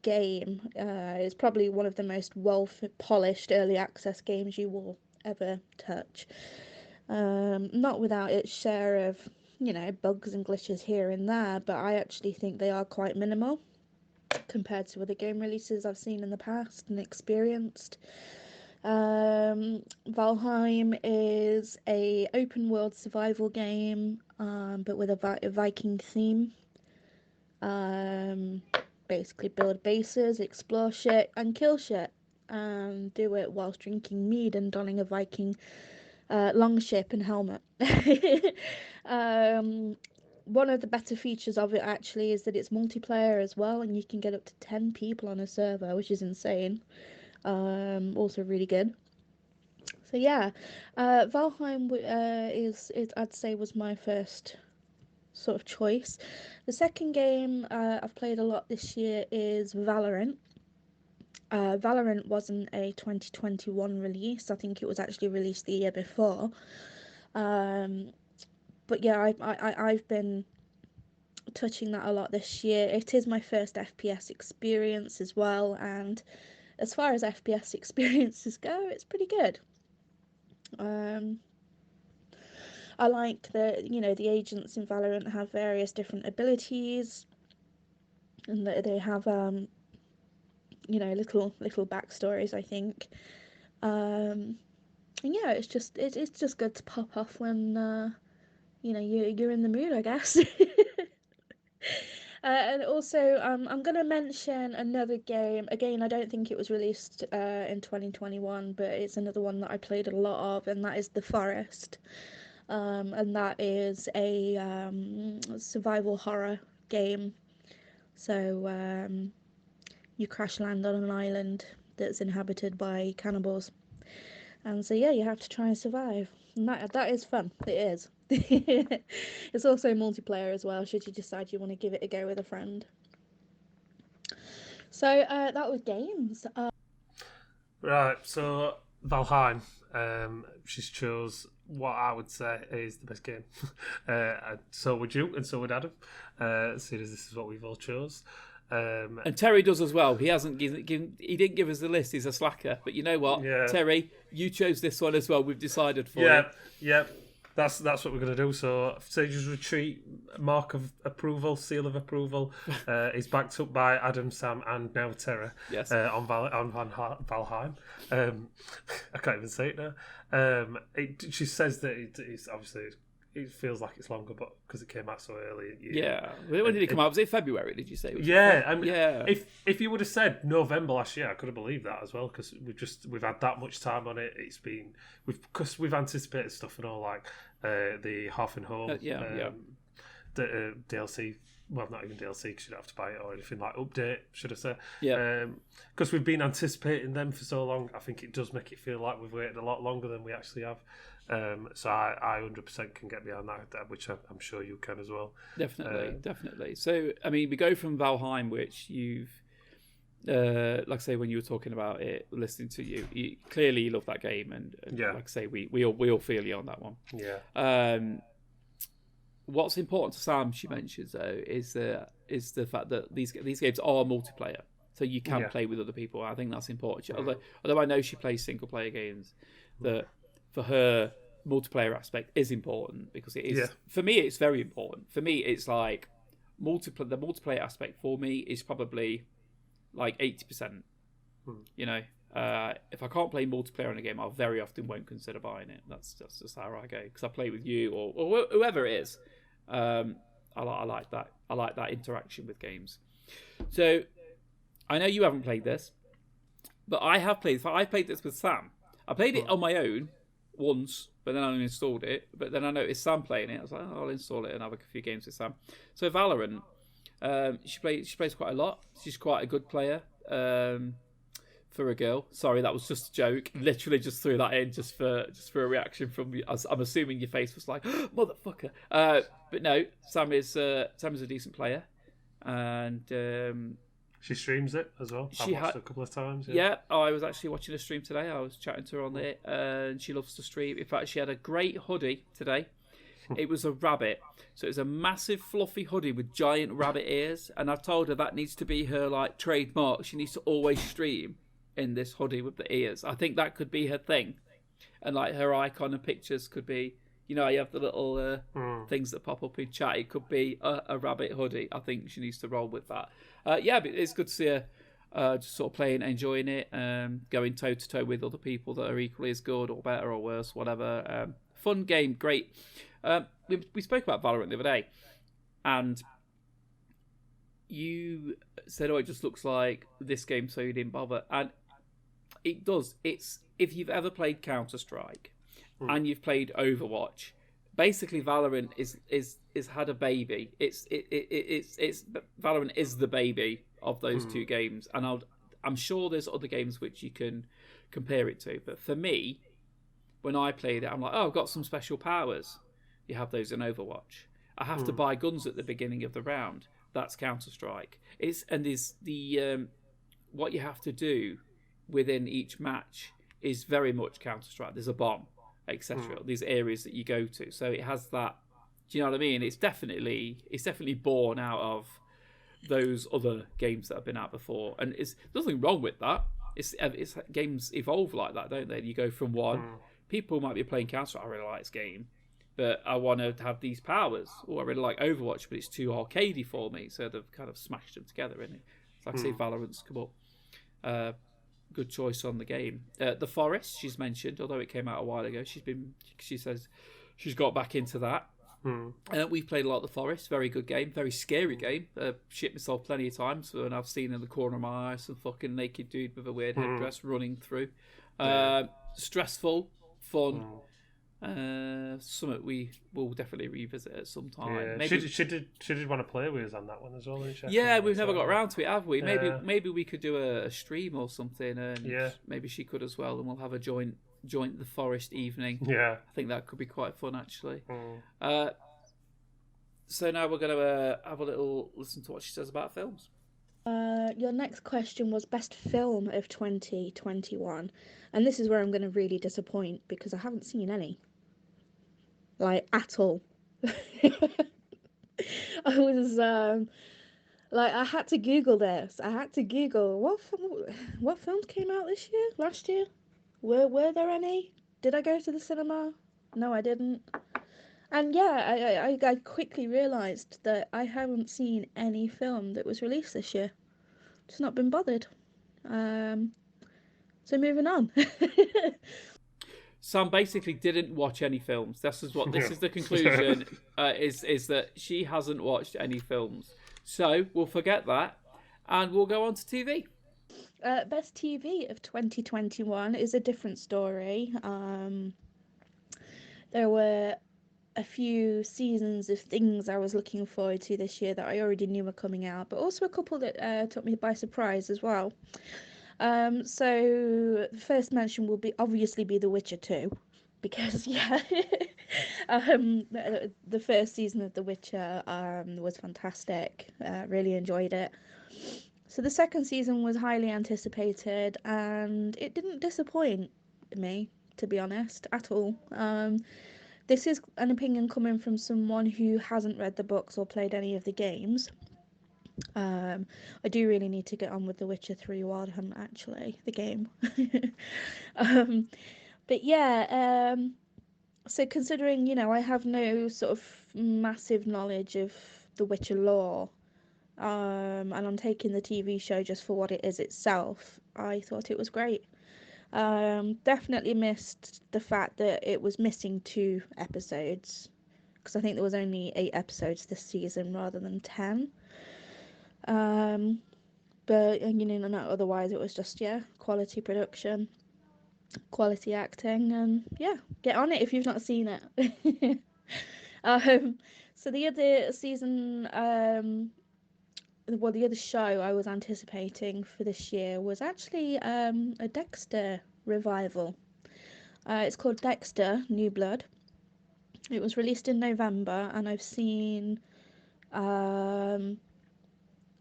game, it's probably one of the most well-polished early access games you will ever touch. Not without its share of, bugs and glitches here and there, but I actually think they are quite minimal compared to other game releases I've seen in the past and experienced. Valheim is a open world survival game, but with a Viking theme. Basically build bases, explore shit, and kill shit, and do it whilst drinking mead and donning a Viking longship and helmet. One of the better features of it actually is that it's multiplayer as well, and you can get up to 10 people on a server, which is insane. Also really good. So yeah, Valheim is I'd say was my first sort of choice. The second game I've played a lot this year is Valorant. Valorant wasn't a 2021 release. I think it was actually released the year before. But yeah, I've been touching that a lot this year. It is my first FPS experience as well, and as far as FPS experiences go, it's pretty good. I like that, the agents in Valorant have various different abilities, and that they have little backstories, I think. And yeah, it's just good to pop off when you're in the mood, I guess. And also, I'm going to mention another game. Again, I don't think it was released in 2021, but it's another one that I played a lot of, and that is The Forest. And that is a survival horror game. So you crash land on an island that's inhabited by cannibals. And so yeah, you have to try and survive. And that is fun. It is. It's also multiplayer as well, should you decide you want to give it a go with a friend. So that was games. Right, so Valheim, she's chose what I would say is the best game. So would you, and so would Adam, seeing as this is what we've all chose. And Terry does as well. He hasn't he didn't give us the list. He's a slacker. But you know what, yeah. Terry, you chose this one as well. We've decided for you. Yeah. That's what we're going to do. So Sage's Retreat, mark of approval, seal of approval, is backed up by Adam, Sam, and now Terra. Yes. On Valheim. I can't even say it now. She says that it's obviously. It feels like it's longer, but because it came out so early. Yeah. When did it come out? Was it February? Did you say? Yeah. If you would have said November last year, I could have believed that as well, because we've had that much time on it. It's been we've anticipated stuff and all, like the Half and Home. The DLC. Well, not even DLC, because you don't have to buy it or anything, like update, should I say? Yeah. Because we've been anticipating them for so long, I think it does make it feel like we've waited a lot longer than we actually have. So I 100% can get behind that, which I'm sure you can as well. Definitely. So, I mean, we go from Valheim, which you've, like I say, when you were talking about it, listening to you clearly you love that game, and like I say, we all feel you on that one. Yeah. What's important to Sam, she mentions though, is the fact that these games are multiplayer, so you can play with other people. I think that's important. Although I know she plays single player games, that for her multiplayer aspect is important, because it is for me. It's very important for me. It's like the multiplayer aspect for me is probably like 80%. You know, if I can't play multiplayer in a game, I very often won't consider buying it. That's just how I go, because I play with you or whoever it is. I like that. I like that interaction with games. So I know you haven't played this, but I have played. I played this with Sam. I played it on my own once, but then I uninstalled it. But then I noticed Sam playing it. I was like, I'll install it and have a few games with Sam. So Valorant, she plays quite a lot. She's quite a good player for a girl. Sorry, that was just a joke. Literally just threw that in just for a reaction from you. I'm assuming your face was like, motherfucker. But no, Sam is a decent player, and she streams it as well. I've watched it a couple of times. Yeah, I was actually watching a stream today. I was chatting to her on it, and she loves to stream. In fact, she had a great hoodie today. It was a rabbit. So it was a massive fluffy hoodie with giant rabbit ears, and I've told her that needs to be her like trademark. She needs to always stream in this hoodie with the ears. I think that could be her thing, and like her icon and pictures could be, you know, you have the little things that pop up in chat. It could be a rabbit hoodie. I think she needs to roll with that. But it's good to see her just sort of playing, enjoying it, going toe to toe with other people that are equally as good or better or worse, whatever. Fun game, great. We spoke about Valorant the other day, and you said, it just looks like this game, so you didn't bother. And it does. It's, if you've ever played Counter-Strike and you've played Overwatch, basically Valorant is had a baby. It's Valorant is the baby of those two games, and I'm sure there's other games which you can compare it to. But for me, when I played it, I'm like, I've got some special powers. You have those in Overwatch. I have to buy guns at the beginning of the round. That's Counter-Strike. What you have to do within each match is very much Counter-Strike. There's a bomb, etc. These areas that you go to. So it has that. Do you know what I mean? It's definitely born out of those other games that have been out before, and there's nothing wrong with that. It's games evolve like that, don't they? You go from one. People might be playing Counter-Strike. I really like this game, but I want to have these powers. Or I really like Overwatch, but it's too arcadey for me. So they've kind of smashed them together in it. So I see Valorant's come up. Good choice on the game. The Forest, she's mentioned, although it came out a while ago. She says she's got back into that. We've played a lot of The Forest. Very good game. Very scary game. Shit myself plenty of times, and I've seen in the corner of my eye some fucking naked dude with a weird headdress running through. Stressful, fun. Something we will definitely revisit at some time. Yeah. Maybe she did want to play with us on that one as well, didn't she? Yeah, we've never got around to it, have we? Maybe we could do a stream or something, and maybe she could as well, and we'll have a joint The Forest evening. Yeah, I think that could be quite fun actually. So now we're going to have a little listen to what she says about films. Your next question was best film of 2021, and this is where I'm going to really disappoint because I haven't seen any, like at all. I was I had to Google this. I had to Google what films came out last year. Were there any? Did I go to the cinema? No, I didn't. And yeah, I quickly realised that I haven't seen any film that was released this year. Just not been bothered. So moving on. Sam basically didn't watch any films. This is the conclusion. Is that she hasn't watched any films. So we'll forget that, and we'll go on to TV. Best TV of 2021 is a different story. There were a few seasons of things I was looking forward to this year that I already knew were coming out, but also a couple that took me by surprise as well. So the first mention will obviously be The Witcher 2, because yeah, the first season of The Witcher was fantastic. Really enjoyed it. So the second season was highly anticipated, and it didn't disappoint me, to be honest, at all. This is an opinion coming from someone who hasn't read the books or played any of the games. I do really need to get on with The Witcher 3 Wardham, actually, the game. But yeah, so considering, I have no sort of massive knowledge of The Witcher lore, and I'm taking the TV show just for what it is itself, I thought it was great. Definitely missed the fact that it was missing 2 episodes, because I think there was only 8 episodes this season rather than 10. But otherwise it was just quality production, quality acting, and get on it if you've not seen it. So the other season, the other show I was anticipating for this year was actually a Dexter revival. It's called Dexter New Blood. It was released in November, and I've seen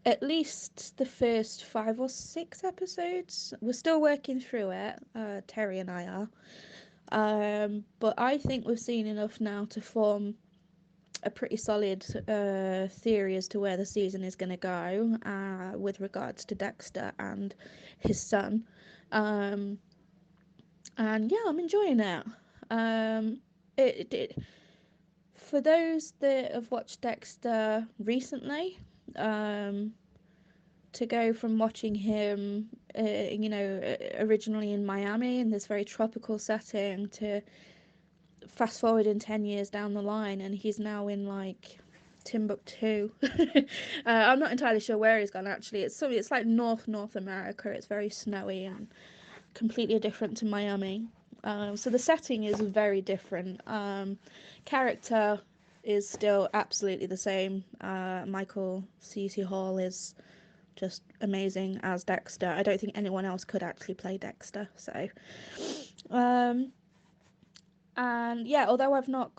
at least the first 5 or 6 episodes. We're still working through it, Terry and I are. But I think we've seen enough now to form a pretty solid theory as to where the season is going to go with regards to Dexter and his son. And yeah, I'm enjoying it. It for those that have watched Dexter recently, to go from watching him, originally in Miami in this very tropical setting, to fast forward in 10 years down the line and he's now in like Timbuktu. I'm not entirely sure where he's gone actually. It's like North America. It's very snowy and completely different to Miami. So the setting is very different. Character is still absolutely the same. Michael C.C. Hall is just amazing as Dexter. I don't think anyone else could actually play Dexter. So, and yeah, although I've not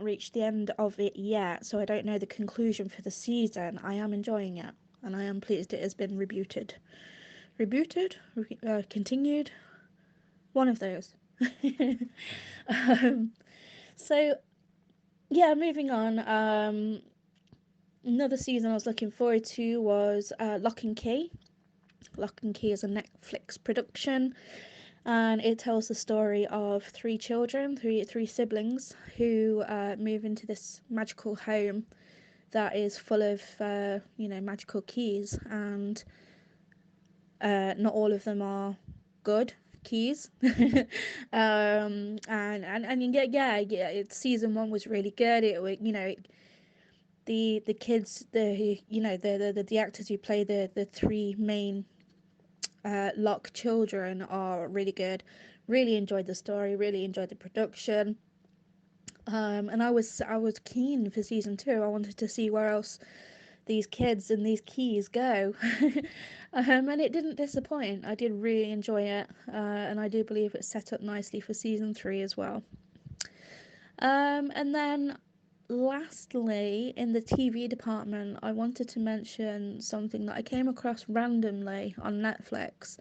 reached the end of it yet, so I don't know the conclusion for the season. I am enjoying it, and I am pleased it has been continued. One of those. So yeah, moving on. Another season I was looking forward to was Lock and Key. Lock and Key is a Netflix production, and it tells the story of 3 children, three siblings, who move into this magical home that is full of magical keys, and not all of them are good keys. And season 1 was really good. The kids, the actors who play the 3 main Locke children are really good. Really enjoyed the story, really enjoyed the production. And I was keen for season 2. I wanted to see where else these kids and these keys go. And it didn't disappoint. I did really enjoy it, and I do believe it's set up nicely for season 3 as well. And then lastly, in the TV department, I wanted to mention something that I came across randomly on Netflix.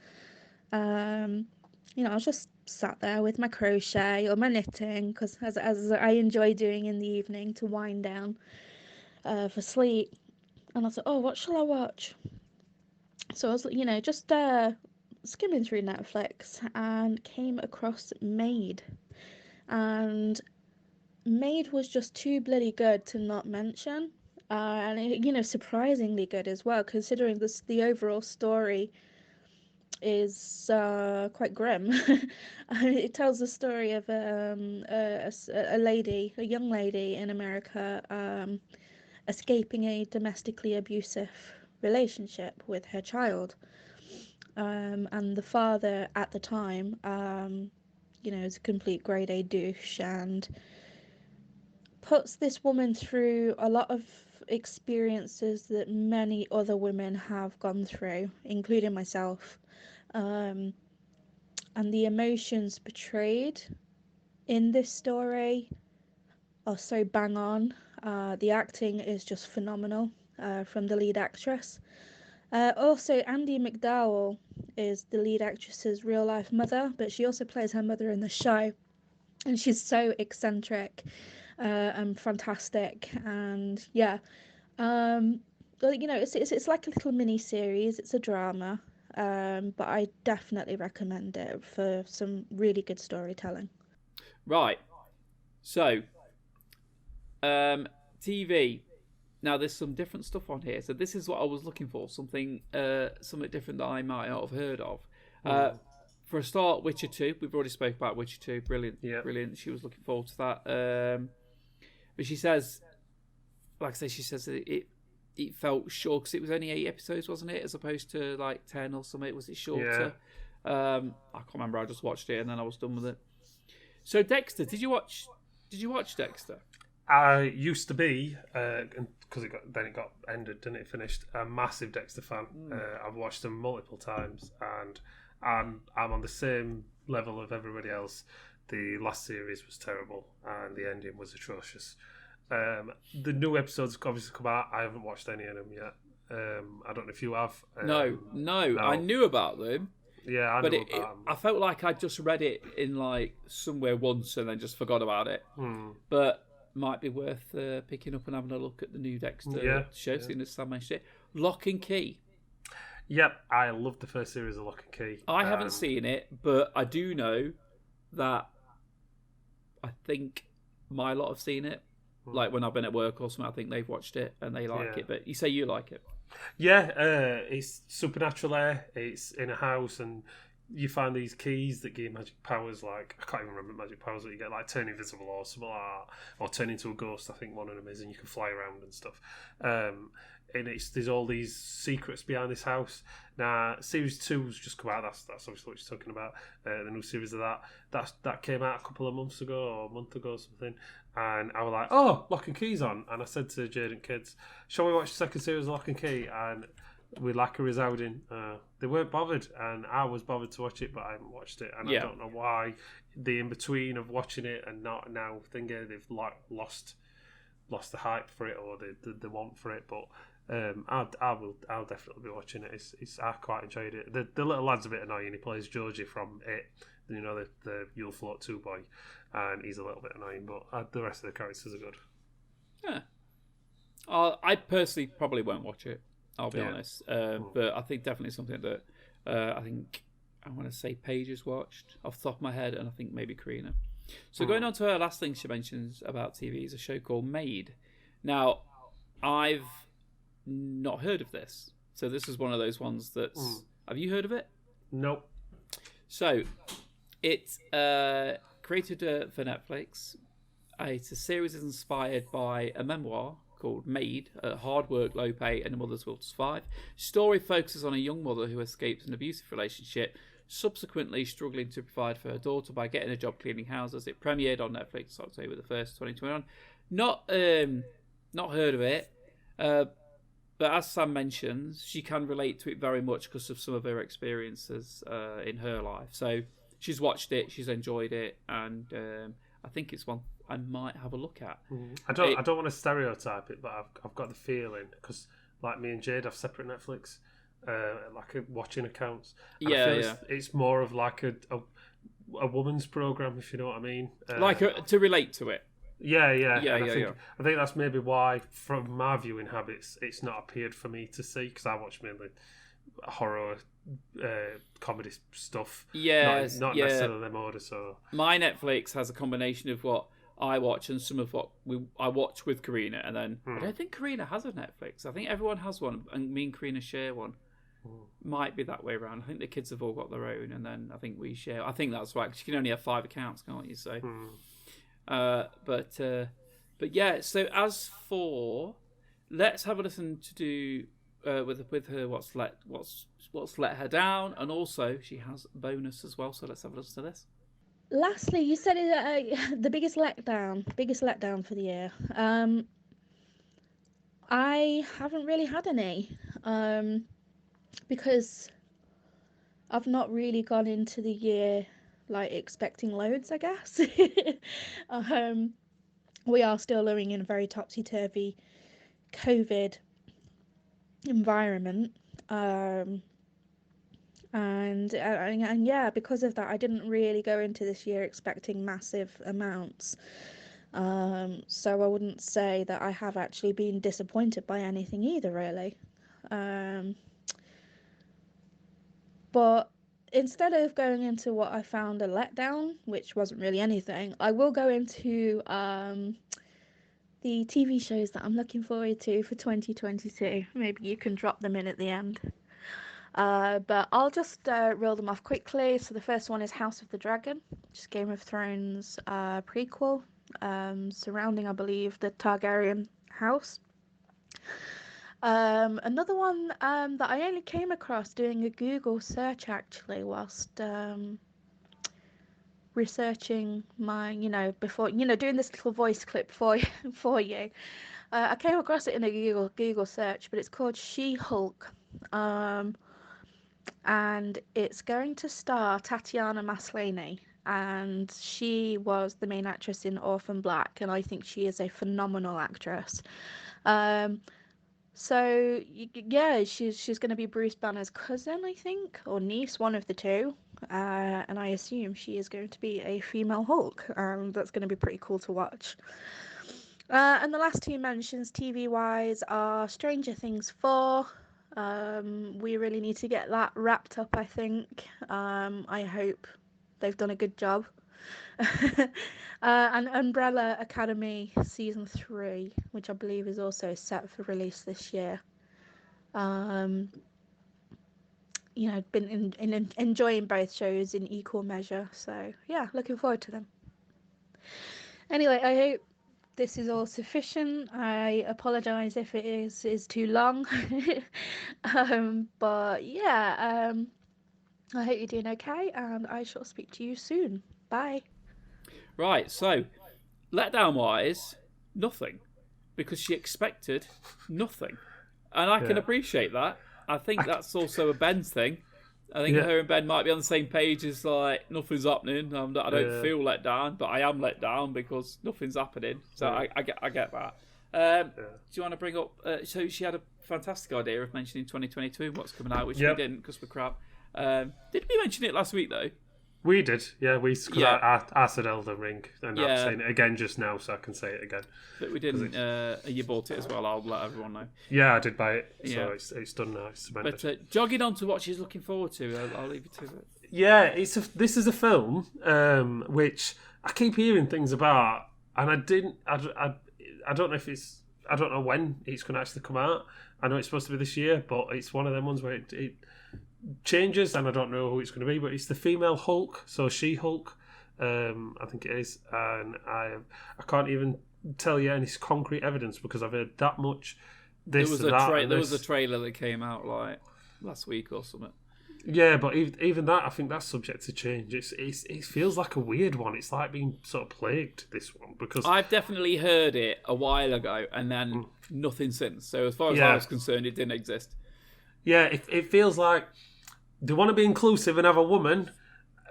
I was just sat there with my crochet or my knitting, because as I enjoy doing in the evening to wind down for sleep. And I thought, oh, what shall I watch? So I was, just skimming through Netflix and came across Maid. And Maid was just too bloody good to not mention. And surprisingly good as well, considering the overall story is quite grim. It tells the story of a young lady in America, escaping a domestically abusive relationship with her child. And the father at the time, is a complete grade A douche and puts this woman through a lot of experiences that many other women have gone through, including myself. And the emotions portrayed in this story are so bang on. The acting is just phenomenal from the lead actress. Also, Andie MacDowell is the lead actress's real life mother, but she also plays her mother in the show. And she's so eccentric and fantastic. And yeah, it's like a little mini series. It's a drama, but I definitely recommend it for some really good storytelling. Right. So, TV. Now, there's some different stuff on here. So this is what I was looking for. Something different that I might not have heard of. For a start, Witcher 2. We've already spoke about Witcher 2. Brilliant. Yeah. Brilliant. She was looking forward to that. But she says, like I say, it felt short because it was only 8 episodes, wasn't it? As opposed to like 10 or something. Was it shorter? Yeah. I can't remember. I just watched it and then I was done with it. So Dexter, did you watch Dexter? I used to be, because it got ended, didn't it? Finished. A massive Dexter fan. I've watched them multiple times, and I'm on the same level of everybody else. The last series was terrible, and the ending was atrocious. The new episodes obviously come out. I haven't watched any of them yet. I don't know if you have. No. I knew about them. Yeah, I know about them. I felt like I just read it in like somewhere once and then just forgot about it. But might be worth picking up and having a look at the new Dexter show, seeing as Sam mentioned it. Lock and Key. Yep, I loved the first series of Lock and Key. I haven't seen it, but I do know that I think my lot have seen it. Like when I've been at work or something, I think they've watched it and they like it. But you say you like it? Yeah, it's supernatural there. It's in a house and you find these keys that give magic powers. Like, I can't even remember magic powers that you get, like turn invisible or something like that, or turn into a ghost. I think one of them is, and you can fly around and stuff. And there's all these secrets behind this house. Now, series 2's just come out. That's obviously what you're talking about. The new series of that came out a couple of months ago or a month ago or something. And I was like, oh, Lock and Key's on. And I said to Jade and kids, shall we watch the second series of Lock and Key? And with lack of resounding, they weren't bothered, and I was bothered to watch it, but I haven't watched it, and I don't know why. The in between of watching it and not now thinking they've lost the hype for it or the want for it, but I'll definitely be watching it. I quite enjoyed it. The little lad's a bit annoying. He plays Georgie from It, the You'll Float 2 boy, and he's a little bit annoying, but the rest of the characters are good. Yeah, I personally probably won't watch it. I'll be honest, but I think definitely something that I want to say Paige has watched off the top of my head, and I think maybe Karina. So going on to her last thing she mentions about TV is a show called Maid. Now, I've not heard of this, so this is one of those ones that's. Have you heard of it? Nope. So, it's created for Netflix. It's a series that's inspired by a memoir called Maid, Hard Work, Low Pay, and a Mother's Will to Survive. Story focuses on a young mother who escapes an abusive relationship, subsequently struggling to provide for her daughter by getting a job cleaning houses. It premiered on Netflix October the 1st, 2021. Not heard of it, but as Sam mentions, she can relate to it very much because of some of her experiences in her life. So she's watched it, she's enjoyed it, and I think it's one I might have a look at. I don't want to stereotype it, but I've got the feeling, because like me and Jade have separate Netflix watching accounts. And I feel it's more of like a woman's program, if you know what I mean. To relate to it. Yeah. I think that's maybe why, from my viewing habits, it's not appeared for me to see, because I watch mainly horror, comedy stuff. Yeah, not necessarily them order. So my Netflix has a combination of what I watch and some of what I watch with Karina, and then I don't think Karina has a Netflix. I think everyone has one, and me and Karina share one. Might be that way around. I think the kids have all got their own, and then I think we share. I think that's right, because you can only have 5 accounts, can't you? So, but yeah. So as for, let's have a listen to do with her what's let her down, and also she has a bonus as well. So let's have a listen to this. Lastly, you said the biggest letdown for the year. I haven't really had any, because I've not really gone into the year like expecting loads, I guess. We are still living in a very topsy-turvy COVID environment. And yeah, because of that, I didn't really go into this year expecting massive amounts. So I wouldn't say that I have actually been disappointed by anything either, really. But instead of going into what I found a letdown, which wasn't really anything, I will go into the TV shows that I'm looking forward to for 2022. Maybe you can drop them in at the end. But I'll just reel them off quickly. So the first one is House of the Dragon, which is Game of Thrones prequel, surrounding, I believe, the Targaryen house. Another one that I only came across doing a Google search, actually, whilst researching my, before, doing this little voice clip for you. I came across it in a Google search, but it's called She-Hulk. And it's going to star Tatiana Maslany, and she was the main actress in Orphan Black, and I think she is a phenomenal actress. So yeah, she's going to be Bruce Banner's cousin, I think, or niece, one of the two, and I assume she is going to be a female Hulk, and that's going to be pretty cool to watch. And the last two mentions TV-wise are Stranger Things 4. We really need to get that wrapped up, I think. I hope they've done a good job. And Umbrella Academy Season 3, which I believe is also set for release this year. Been enjoying both shows in equal measure, so yeah, looking forward to them. Anyway, I hope this is all sufficient. I apologise if it is too long. But yeah, I hope you're doing okay, and I shall speak to you soon. Bye. Right, so letdown wise, nothing, because she expected nothing, and I can appreciate that. I think that's also a Ben thing. I think her and Ben might be on the same page as like nothing's happening. I don't feel let down, but I am let down because nothing's happening. So I get that. Do you want to bring up? So she had a fantastic idea of mentioning 2022 and what's coming out, which we didn't because we're crap. Did we mention it last week though? We did, yeah. I said Elden Ring, and I've seen it again just now, so I can say it again. But we didn't. You bought it as well. I'll let everyone know. Yeah, I did buy it, so it's done now. It's cemented. But jogging on to what she's looking forward to, I'll leave you to it. Yeah, this is a film which I keep hearing things about, and I don't know if it's. I don't know when it's going to actually come out. I know it's supposed to be this year, but it's one of them ones where it changes, and I don't know who it's going to be, but it's the female Hulk, so She-Hulk, I think it is, and I can't even tell you any concrete evidence because I've heard that much. There was a trailer that came out like last week or something. Yeah, but even that, I think that's subject to change. It feels like a weird one. It's like being sort of plagued, this one, because I've definitely heard it a while ago and then nothing since. So as far as I was concerned, it didn't exist. Yeah, it feels like they want to be inclusive and have a woman,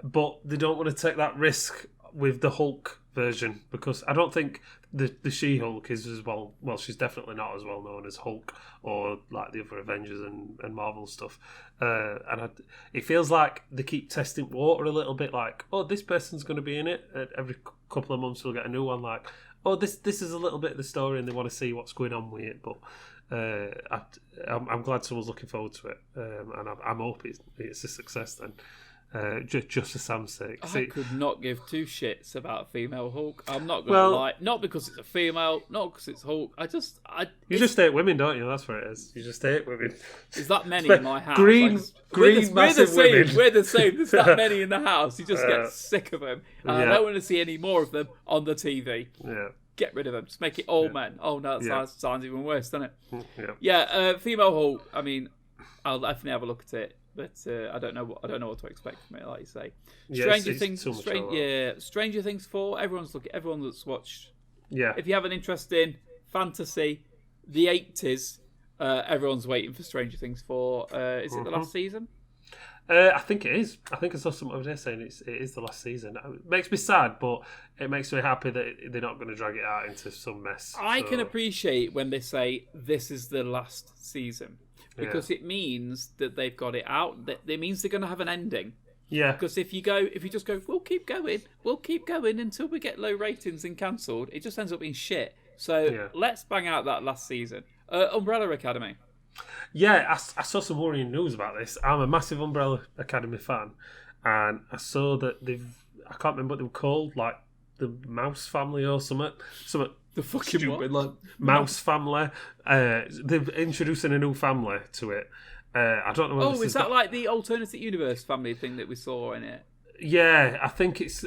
but they don't want to take that risk with the Hulk version, because I don't think the She-Hulk is as well. Well, she's definitely not as well known as Hulk or like the other Avengers and Marvel stuff. It feels like they keep testing water a little bit. Like, oh, this person's going to be in it. Every couple of months we'll get a new one. Like, oh, this is a little bit of the story, and they want to see what's going on with it. But I'm glad someone's looking forward to it, and I'm hoping it's a success then. just for Sam's sake. I could not give two shits about a female Hulk. I'm not going to lie. Not because it's a female, not because it's Hulk. You just hate women, don't you? That's what it is. You just hate women. There's that many in my house. Green massive women. We're the same. There's that many in the house. You just get sick of them. I don't want to see any more of them on the TV. Yeah. Get rid of them. Just make it all men. Oh no, that sounds even worse, doesn't it? Yeah. Female Hulk. I mean, I'll definitely have a look at it, but I don't know what to expect from it. Like you say, Stranger Things 4. Everyone that's watched. Yeah. If you have an interest in fantasy, the 80s, everyone's waiting for Stranger Things 4. Is it the last season? I think it is. I think I saw someone over there saying it is the last season. It makes me sad, but it makes me happy that they're not going to drag it out into some mess. I can appreciate when they say this is the last season, because it means that they've got it out. That it means they're going to have an ending. Yeah. Because if you just go, we'll keep going until we get low ratings and cancelled, it just ends up being shit. So let's bang out that last season. Umbrella Academy. Yeah, I saw some worrying news about this. I'm a massive Umbrella Academy fan, and I saw that I can't remember what they were called, like the Mouse Family or something. The fucking stupid, like Mouse Family. They're introducing a new family to it. I don't know. Is that like the alternate universe family thing that we saw in it? Yeah, I think it's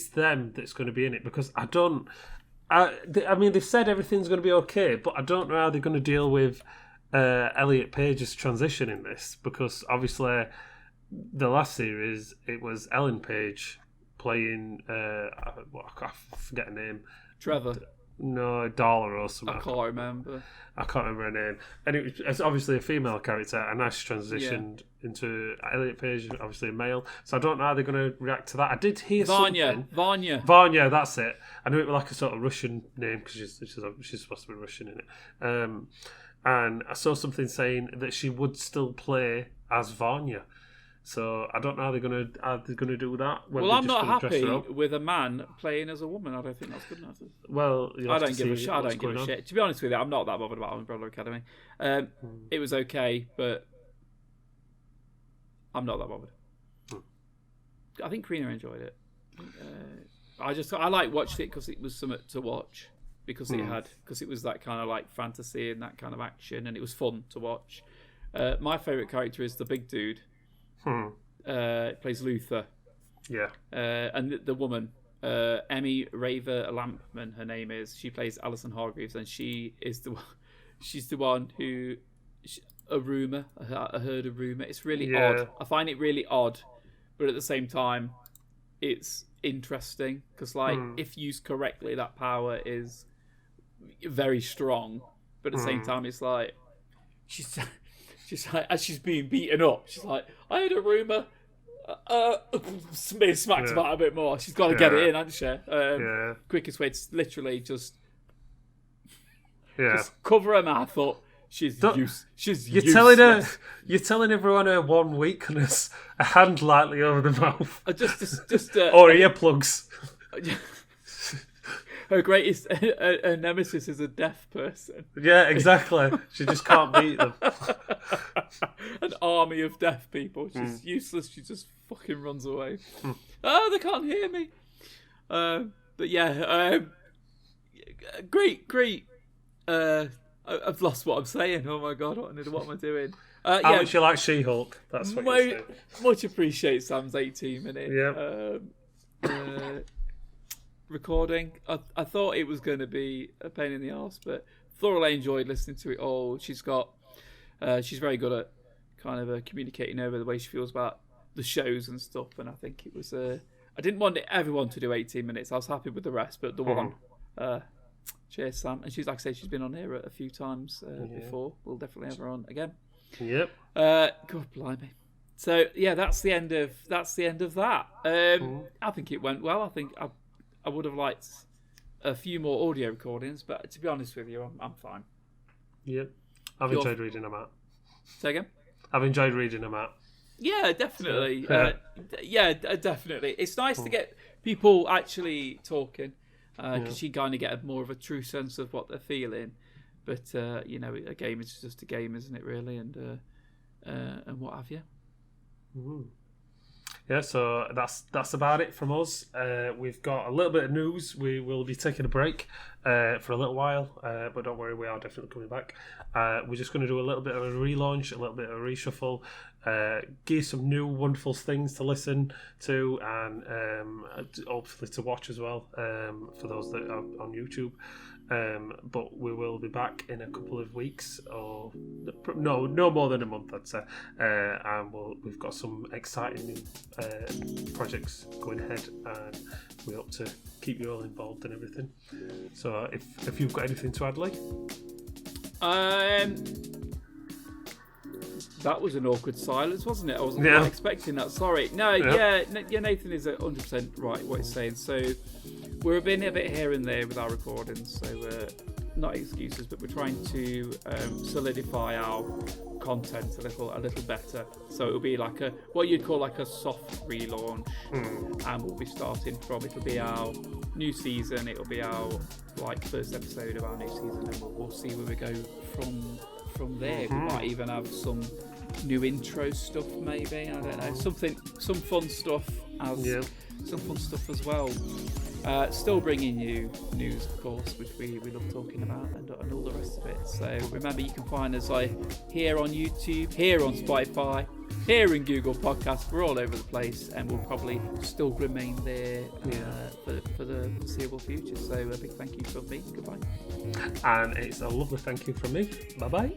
them that's going to be in it, because I mean, they've said everything's going to be okay, but I don't know how they're going to deal with Elliot Page's transition in this, because obviously the last series it was Ellen Page playing I forget her name. Trevor. No, Darla or something. I can't remember her name. And it's obviously a female character, and now she transitioned into Elliot Page, obviously a male. So I don't know how they're going to react to that. I did hear something. Vanya, that's it. I knew it was like a sort of Russian name, because she's supposed to be Russian in it. And I saw something saying that she would still play as Vanya. So I don't know how they're gonna do that. Well, I'm not happy with a man playing as a woman. I don't think that's good enough. Well, I don't give a shit. To be honest with you, I'm not that bothered about Umbrella Academy. It was okay, but I'm not that bothered. I think Karina enjoyed it. I like watched it because it was something to watch. Because it was that kind of like fantasy and that kind of action, and it was fun to watch. My favourite character is the big dude. Plays Luther. Yeah. And the woman, Emmy Raver Lampman, her name is. She plays Alison Hargreaves, and she's the one who a rumor. I heard a rumor. It's really odd. I find it really odd, but at the same time, it's interesting because, if used correctly, that power is very strong. But at the same time, it's like she's like, as she's being beaten up, she's like, I heard a rumor. Smacks about a bit more. She's got to get it in, hasn't she? Quickest way to literally just cover her mouth up. She's useless. You're telling everyone her one weakness: a hand lightly over the mouth, or earplugs. Her greatest her nemesis is a deaf person. Yeah, exactly. She just can't beat them. An army of deaf people. She's useless. She just fucking runs away. Oh, they can't hear me. But yeah, great. I've lost what I'm saying. Oh my god, what am I doing? How much you like She-Hulk? That's what you're saying. Much appreciate Sam's 18-minute. Recording. I thought it was going to be a pain in the arse, but thoroughly enjoyed listening to it all. She's very good at kind of communicating over the way she feels about the shows and stuff, and I think it was I didn't want everyone to do 18 minutes. I was happy with the rest, but the one cheers Sam. And she's, like I say, she's been on here a few times before. We'll definitely have her on again. Yep. God blimey. So yeah, that's the end of that. I think it went well. I think I would have liked a few more audio recordings, but to be honest with you, I'm fine. Yep. I've enjoyed reading them out. Say again? I've enjoyed reading them out. Yeah, definitely. Definitely. It's nice to get people actually talking, because you kind of get more of a true sense of what they're feeling. But a game is just a game, isn't it? Really, and what have you? Yeah, so that's about it from us. We've got a little bit of news. We will be taking a break for a little while, but don't worry, we are definitely coming back. We're just going to do a little bit of a relaunch, a little bit of a reshuffle, give some new wonderful things to listen to and hopefully to watch as well for those that are on YouTube. But we will be back in a couple of weeks, or no more than a month, I'd say. And we've got some exciting new projects going ahead, and we hope to keep you all involved in everything. So, if you've got anything to add, Lee? That was an awkward silence, wasn't it? I wasn't quite expecting that. Sorry. No, yeah, Nathan is 100% right what he's saying. So we're being a bit here and there with our recordings. So not excuses, but we're trying to solidify our content a little better. So it'll be like what you'd call like a soft relaunch, and we'll be starting from. It'll be our new season. It'll be our first episode of our new season, and we'll see where we go from there. We might even have some new intro stuff, maybe. I don't know, some fun stuff as well. Still bringing you news, of course, which we love talking about, and all the rest of it. So remember, you can find us here on YouTube, here on Spotify, here in Google Podcasts. We're all over the place, and we'll probably still remain there for the foreseeable future. So a big thank you from me. Goodbye. And it's a lovely thank you from me. Bye bye.